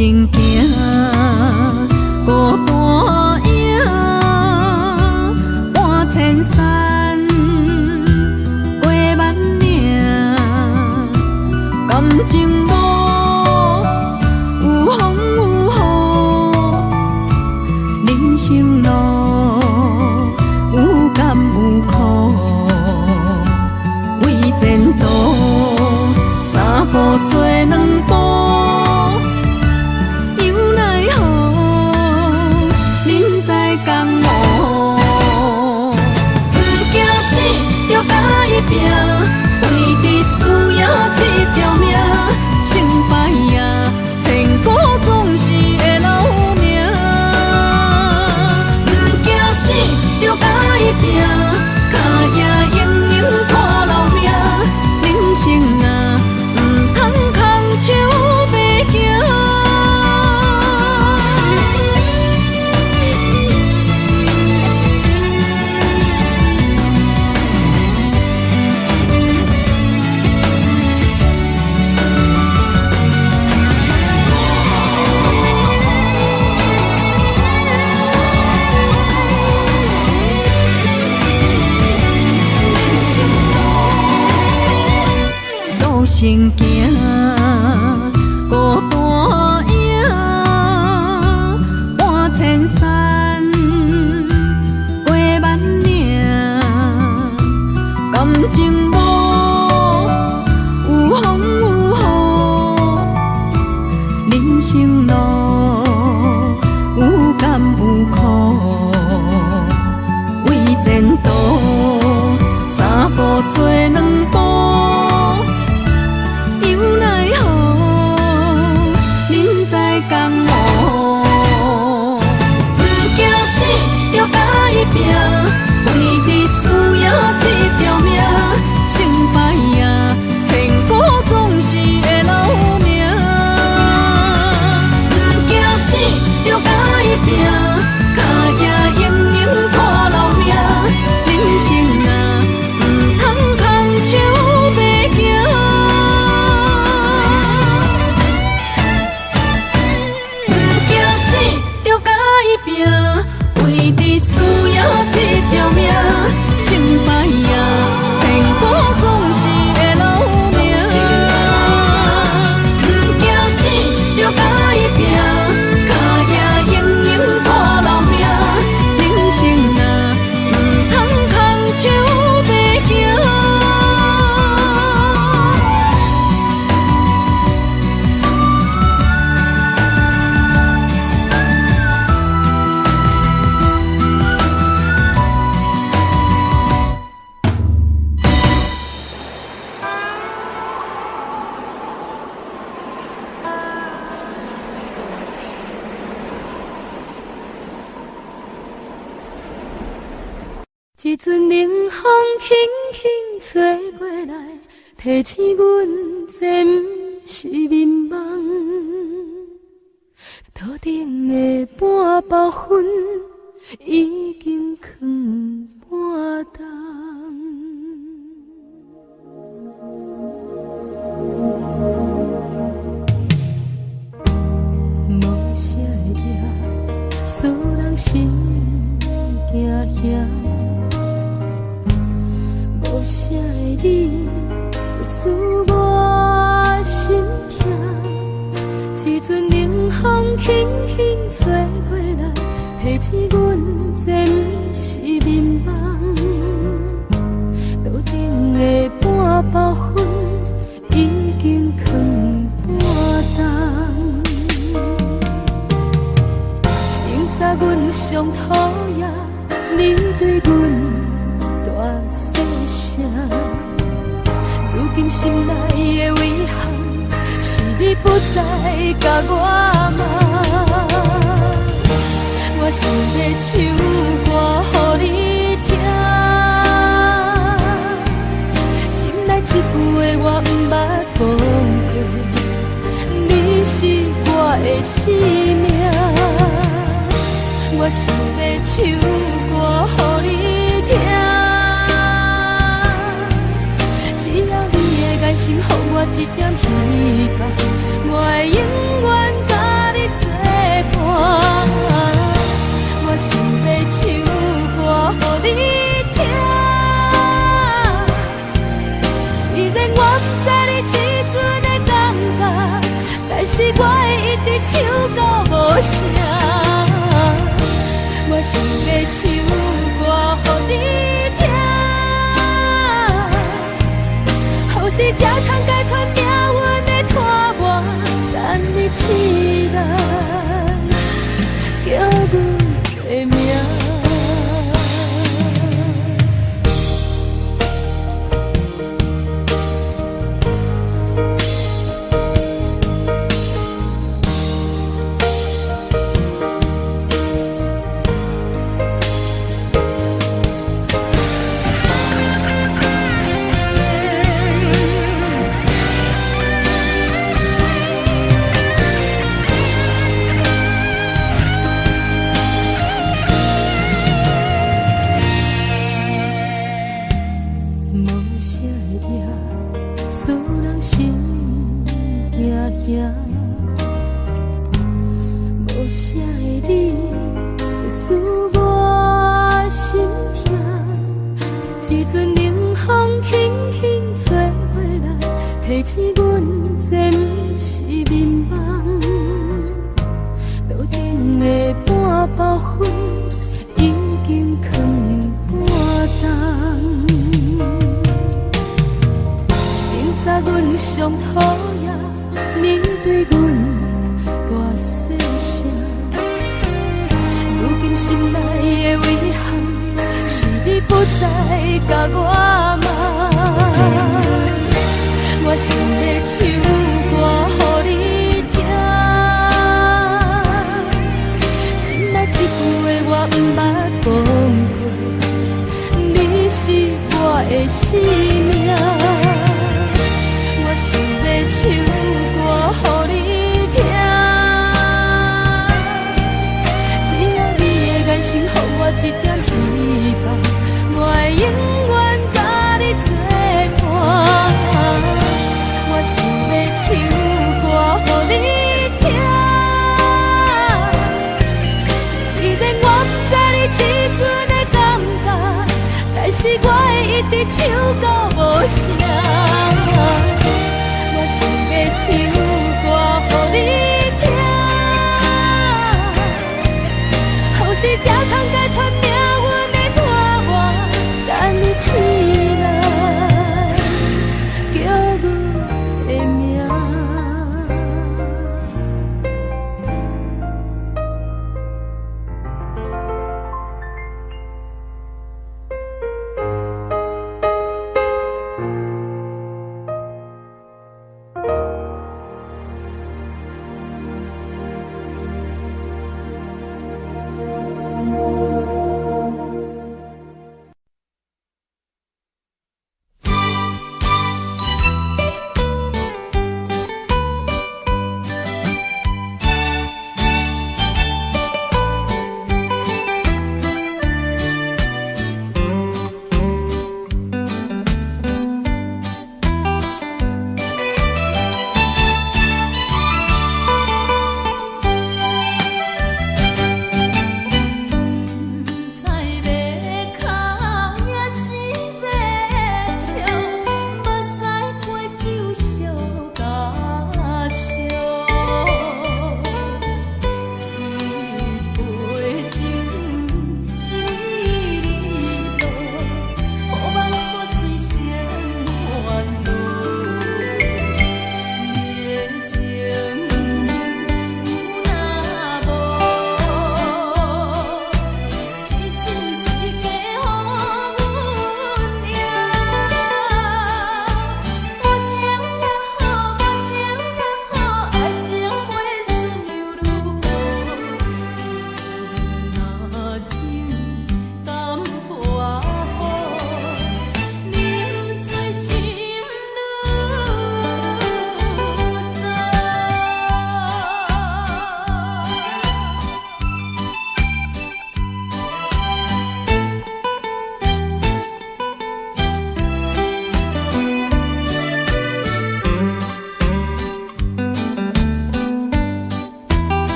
行行，孤单影，半千山，过万岭，感情路有风有雨，人生路有甘有苦，为前途三步做两步。拼，为伫需要这条命，成败赢，千古总是会留名。不惊死，着甲伊拼，脚也硬硬拖老命。人生啊，唔通空手白行。行行，孤单影，半千山，过万岭，感情路有风有雨，人生路有甘有苦，为前途三步做两步。拼，为伫需要这条命，成败赢，千古总是会留名。不惊死，着甲伊拼，脚也硬硬拖老命。人生啊，唔通空手白行。不惊死，着甲伊拼，为伫需要这条命，成败赢，千古总是会留名。不惊死，着甲伊拼，脚也硬硬拖老命。人生啊，唔通空手白行。一阵冷风轻轻吹过来，提醒阮这不是眠梦。头顶的半包云已经藏半冬。无啥会赢，使人心惊惊。无啥的你，会使我心痛。一阵冷风轻轻吹过来，提醒阮这不是眠梦。头顶的半包云已经藏半冬。明早阮上讨厌你对阮大细声，如今心内的遗憾，是你不再甲我骂。我想要唱歌予你听，心内一句话我不捌讲过，你是我的生命。我想要唱歌予你听。心，予我一点希望，我会永远甲你是我会一直唱到无声。我想要唱歌予你听，后世才通解脱命运的拖磨，等你起来叫阮的名。无啥的你，使我心痛。一阵冷风轻轻吹过来，提醒阮这不是眠梦。路顶的半包烟已经放半冬。明早阮上讨厌你对阮大细声，如今心内的遗憾，是你不再甲我骂。我想要唱歌予你听，心内一句话我不捌讲过，你是我的生命。我想要唱歌予你听，只要你的眼神予我一点希望，我会永远甲你作伴。我想要唱歌予你听，虽然我不知你这阵的感觉，但是我会一直唱到无声。我想要唱歌予你听，后世才通解脱命运的拖磨，等你起来叫阮的名。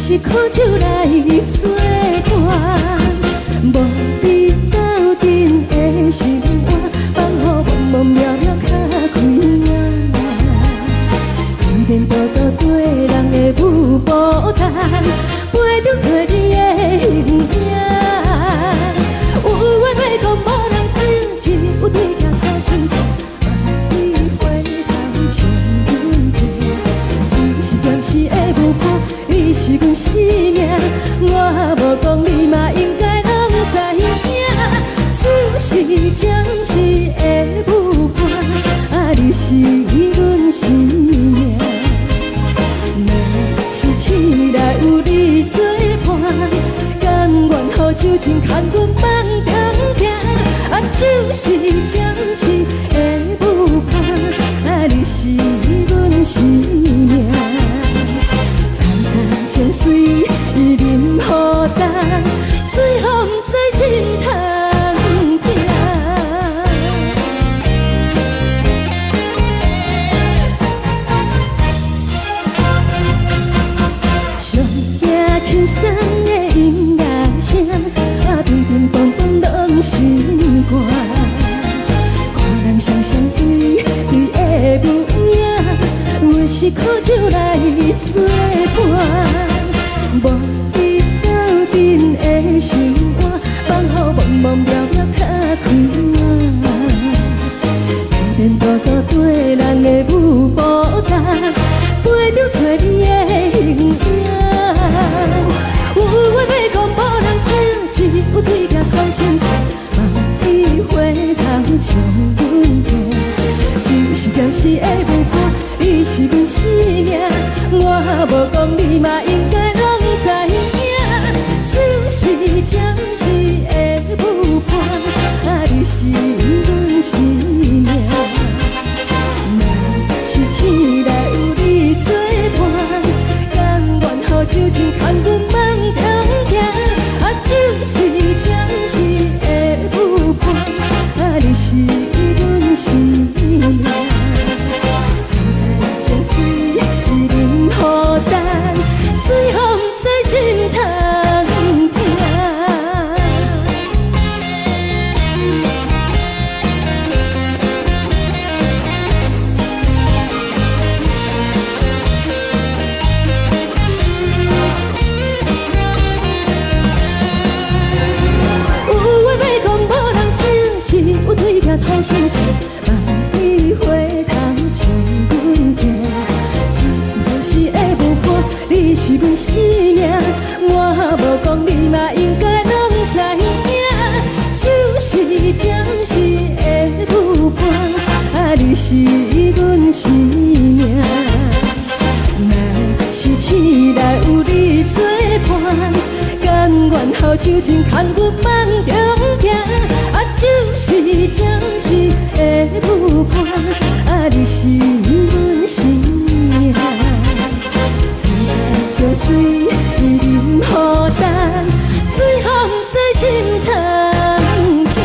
是苦酒来作伴，无你斗阵的生活，放予茫茫渺渺较开眼。一颠倒倒对人的舞步弹，陪着做你的形影。有话要讲无人听，只有对镜头心情，万里回头将阮听。只是暂时的舞伴，你是阮生命，我无讲你嘛应该拢知影。只是暂时的舞伴，你是阮生命。若是醒来有你作伴，甘愿予酒精牵阮梦中行。就是暂时的舞伴，你是阮生命。层层情水任何担，随风在心头听。上惊轻松的音乐声，乒乒乓乓拢心肝。看人双双对对的舞影，我是苦酒来作伴。无你斗阵的生活，放予茫茫渺渺较开眼。一颠倒倒对人的舞步弹，陪着做你的形影。有话要讲无人听，只有对镜看心情，万里回头将阮听。就是暂时的舞伴，你是阮生命，我无讲你嘛应该拢知影。就是暂时的舞伴，你是阮生命。若是醒来有你作伴，甘愿予酒精牵阮梦中行。就是暂时的舞伴，你是阮生命。层层情水任何担，随风在心头听。对镜头心情，万里回头将阮听。只是暂时的舞伴，你是阮生命，我无讲你嘛应该拢知影。就是暂时的舞伴，你是阮生命。若是醒来有你作伴，甘愿予酒精牵阮梦中行。就是暂时的舞伴，你是阮生命。层层情水任何担，随风在心头听。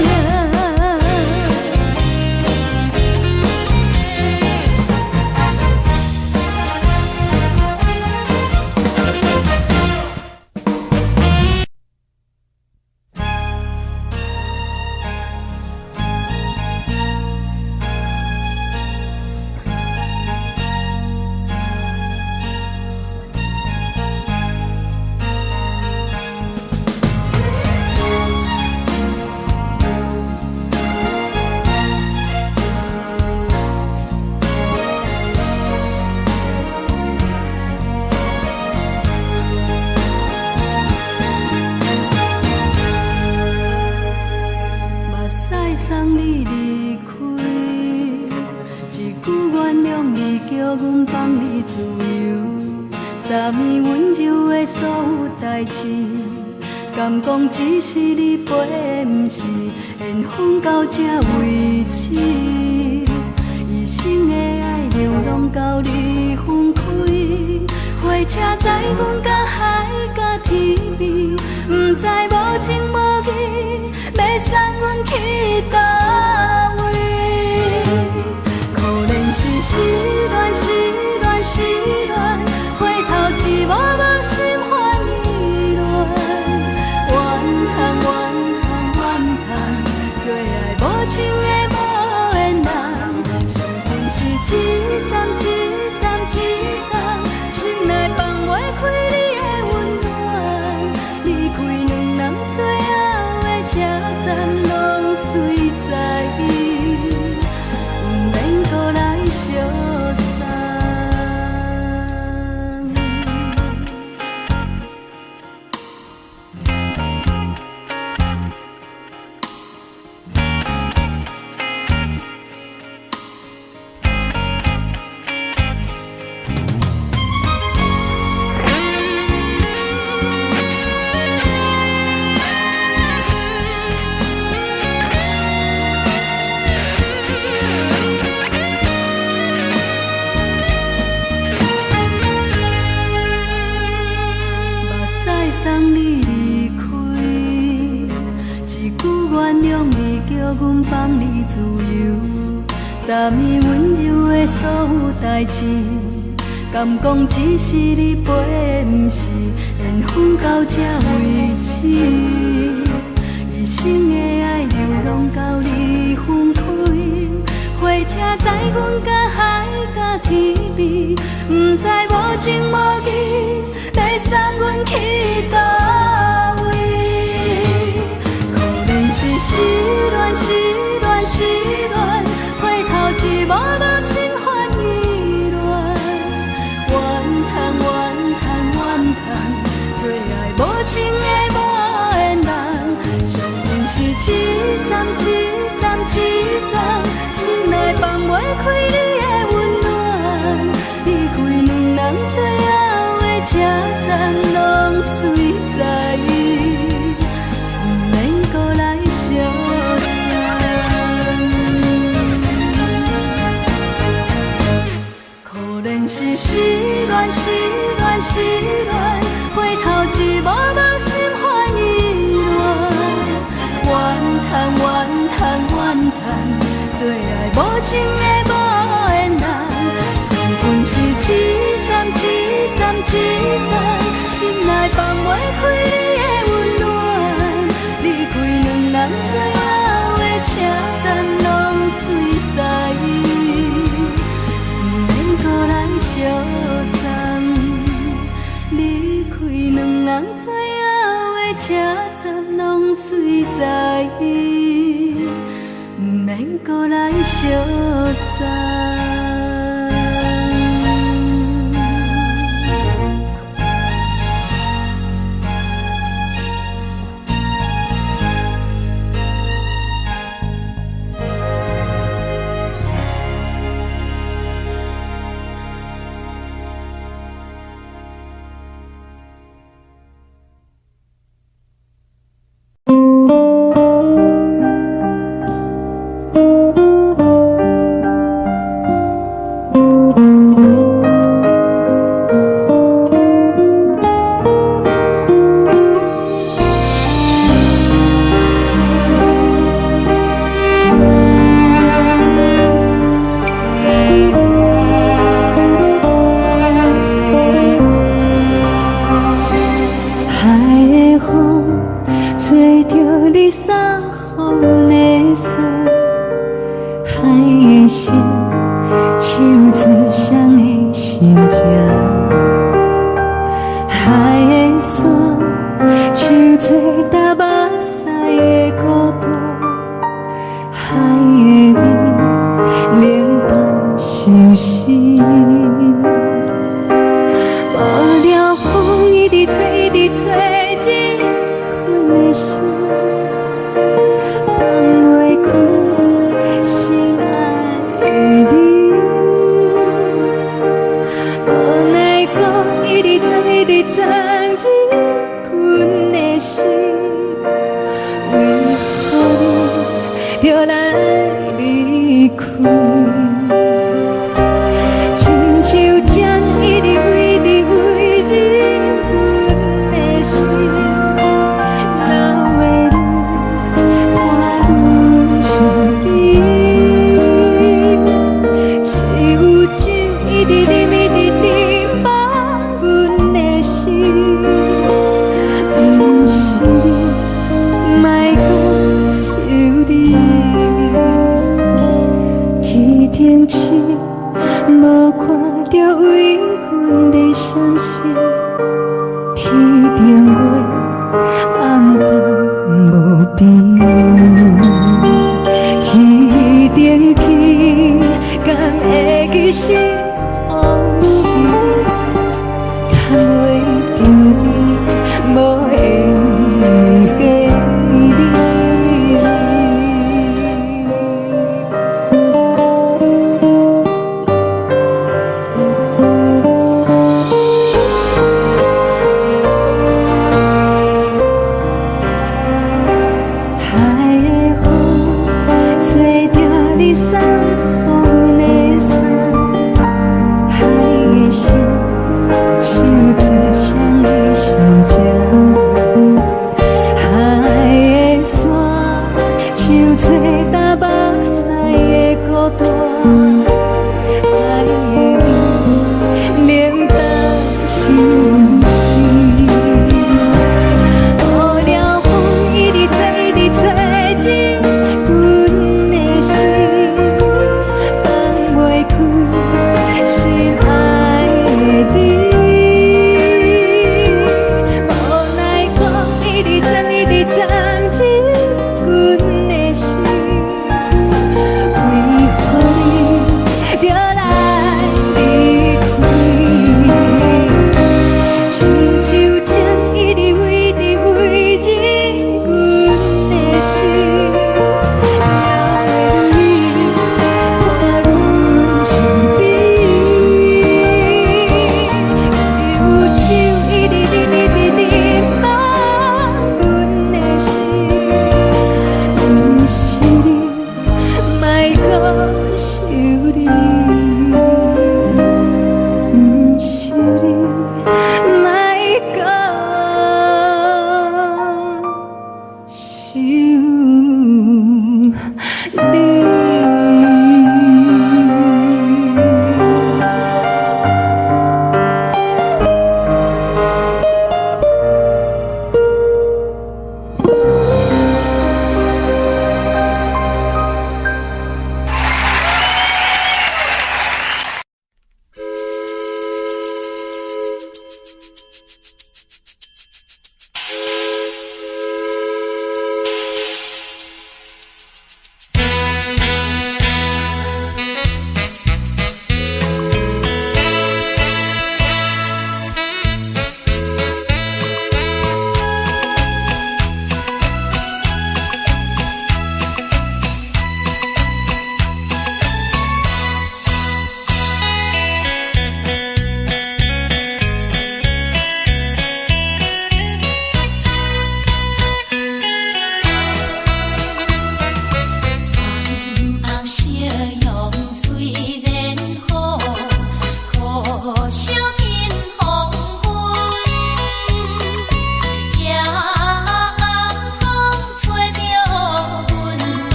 敢讲只是你陪，不是缘分到这为止。一生的爱流浪到你分开，火车载阮甲海甲天边，不知无情无义，要送阮去倒位？可怜是失恋，失恋，失恋，回头一幕幕心烦。3年温柔的所有代志，敢讲只是你陪，不是缘分到这为止。一生的爱流浪到你分开，火车载阮甲海甲天边，不知无情无义，要送阮去倒位？可怜是失恋，失恋，失恋，回头一幕幕心烦意乱，怨叹，怨叹，怨叹，最爱无情的无缘人，上恨是一站一站一站，心内放袂开你的温暖，离开两人最后的车站，拢随在意，不免搁来相送。可怜是失恋，失恋，失恋，回头一幕幕心烦意乱，怨叹，怨叹，怨叹，最爱无情的无缘人，上恨是一站一站一站，心内放袂开你的温暖，离开两人最后的车站，拢随在意，不免搁来相送。离开两人最后的车站，拢随在意，不免搁来相送。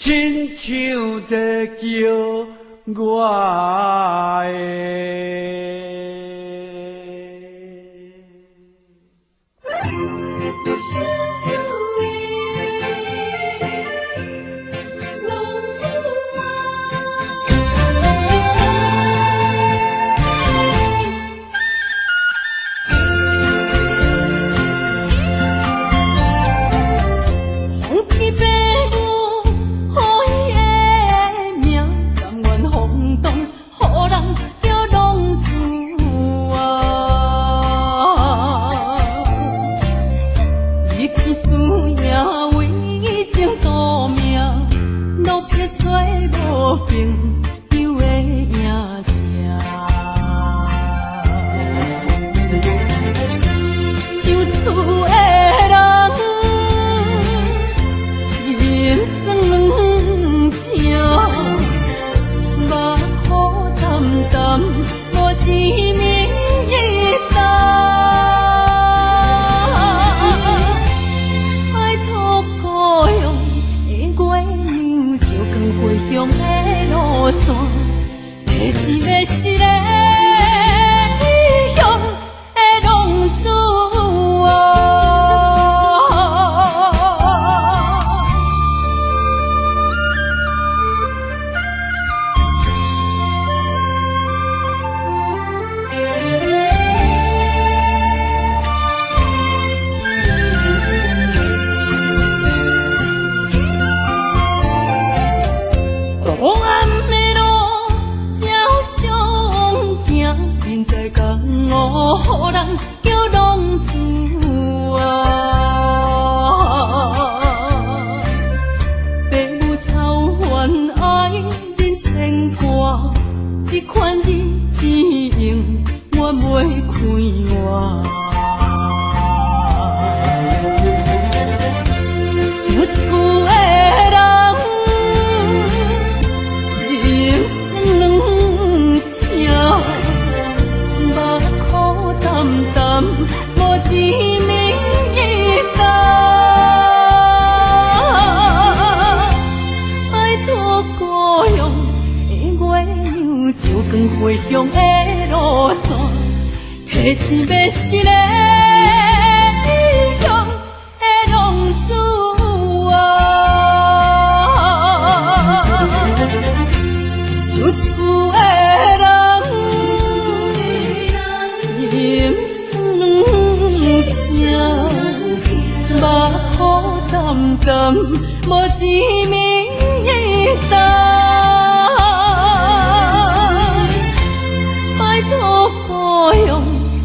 亲像在叫我风天白雾，予伊的命，甘愿风动，予人叫浪子啊！离去思念，为情赌命，路撇找无朋友的影子。受厝的人，心酸痛，目苦淡淡，无一明一答。爱托故乡的月亮，照光回乡的路线，提一个失个异乡的浪子啊！黑暗的路，照常行，明知江湖，予人叫浪子啊！父母操怨爱人牵挂，这款日子用我袂开换。想厝的人，心酸痛，目苦淡淡，无一明一答。爱托故乡的月亮，照光回乡的路线，提醒要失个异乡的浪子啊！受厝的人，心酸痛，目苦淡淡，无一明一答。爱托故乡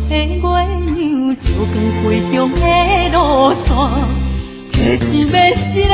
的月亮，照光回乡的路线，提醒要失个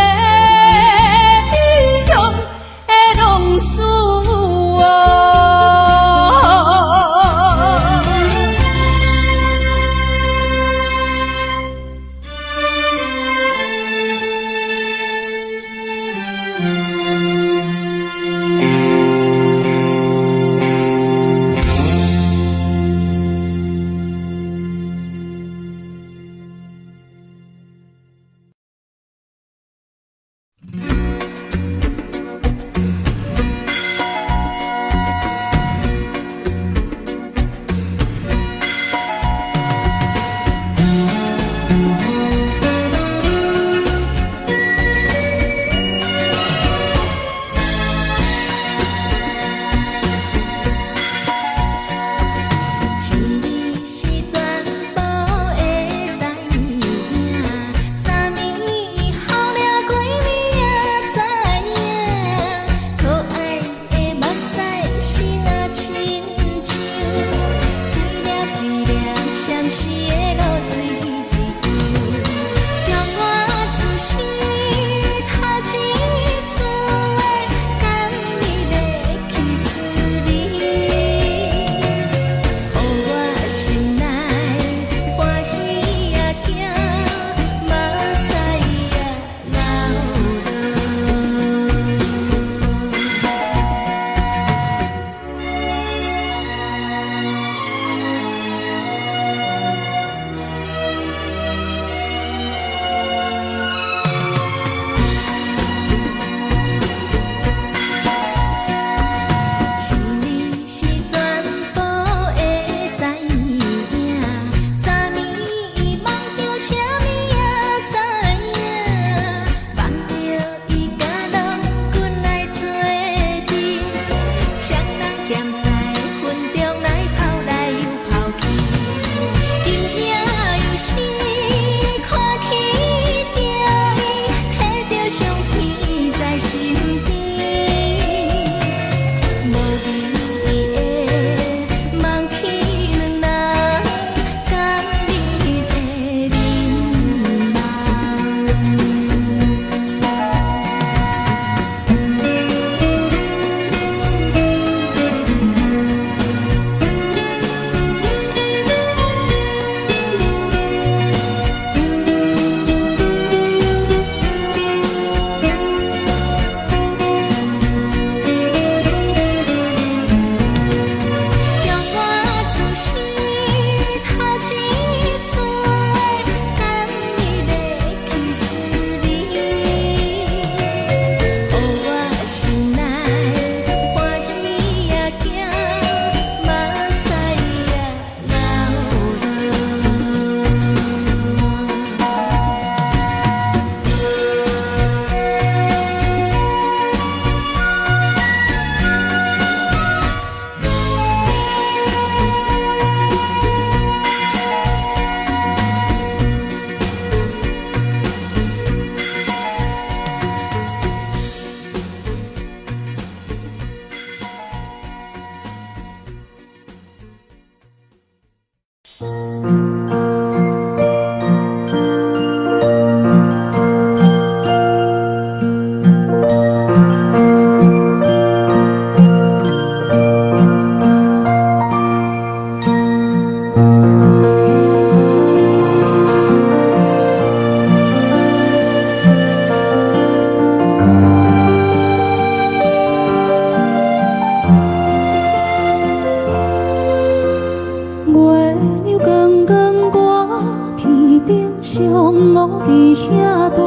大。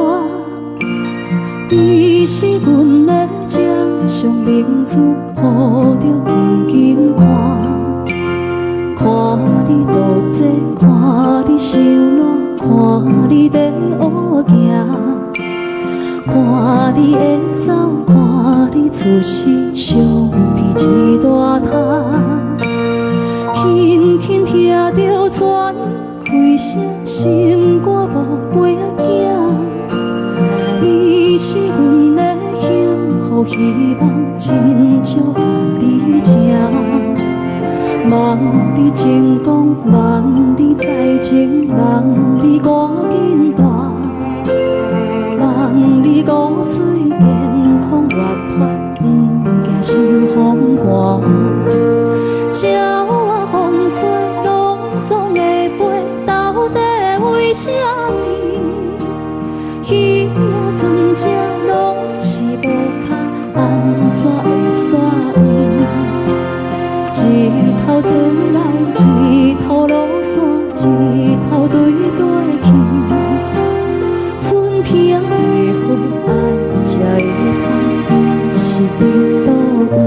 你是阮的掌上明珠，抱着紧紧看，看你独坐，看你受难，看你在乌行，看你会走，看你出世，相片一大摊，轻轻听着船开声，心肝无飞仔行。你是阮的幸福希望，真少甲你情。望你成功，望你再情，望你赶紧大，望你骨髓健康活泼，不惊受风寒。鸟仔风吹，拢总会飞，到底为什么？鱼仔船只拢是无脚，安怎会煞伊？一头船来，一头落山，一头对对去。春天的花爱吃的香，伊是伫倒位？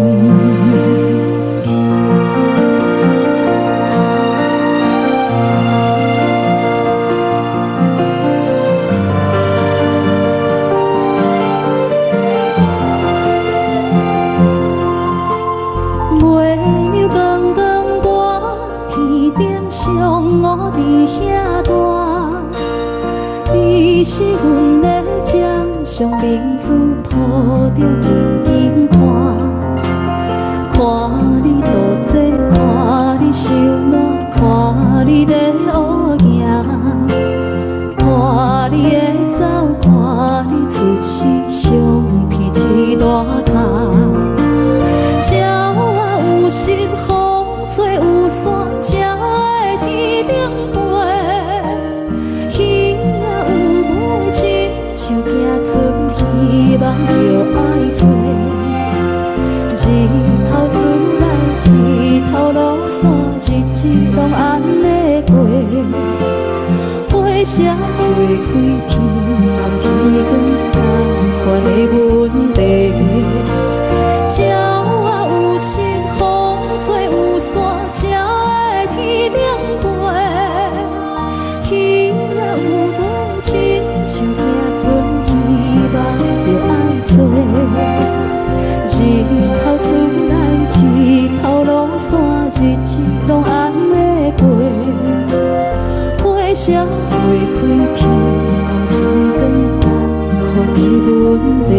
我伫遐大，你是阮的掌上明珠，抱着紧紧看，看你独坐，看你受难，看你在乌行，看你会走，看你出世，相片一大摊。鸟仔有心，风吹有伞，才会天顶飞。鱼仔有尾，亲像行船，希望着爱做。一头船来，一头落山，日子拢安尼过。花车花开，天暗天光，同款的问题。鸟仔有心，风吹有伞，才会天顶飞。鱼仔有尾，亲像行船，希望着爱做。一头船来，一头落山，日子拢安尼过。花车花开，天暗天光，同款的问题。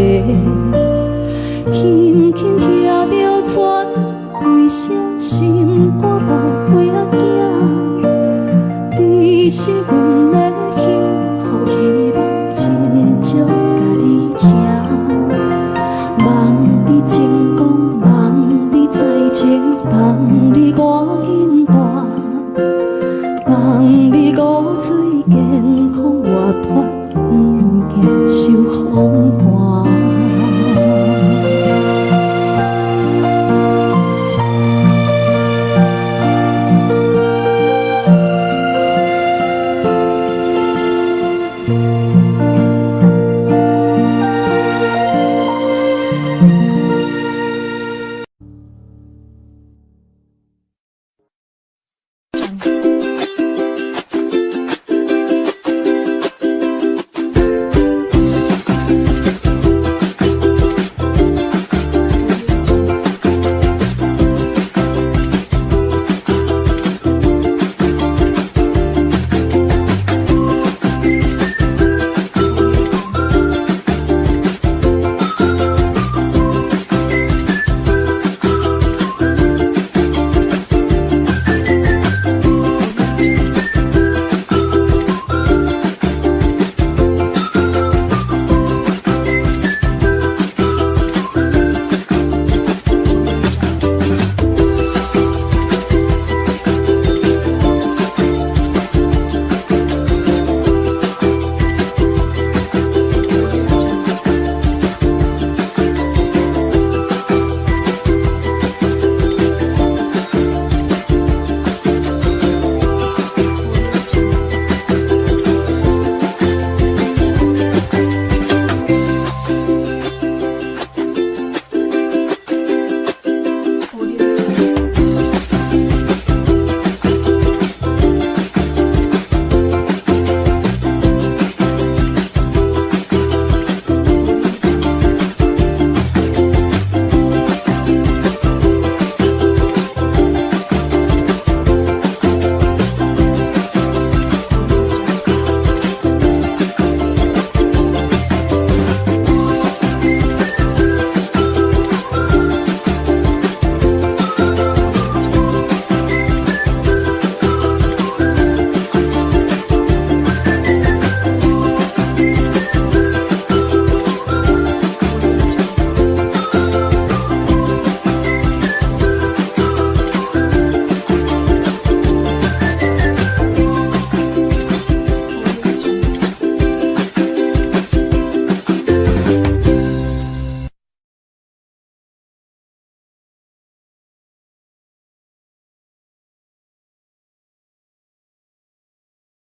轻轻听着船开声，心肝无飞仔行。你是阮的幸福希望，真少甲你请。望你成功，望你再情，望你赶紧大，望你骨髓健康活泼，不惊受风寒。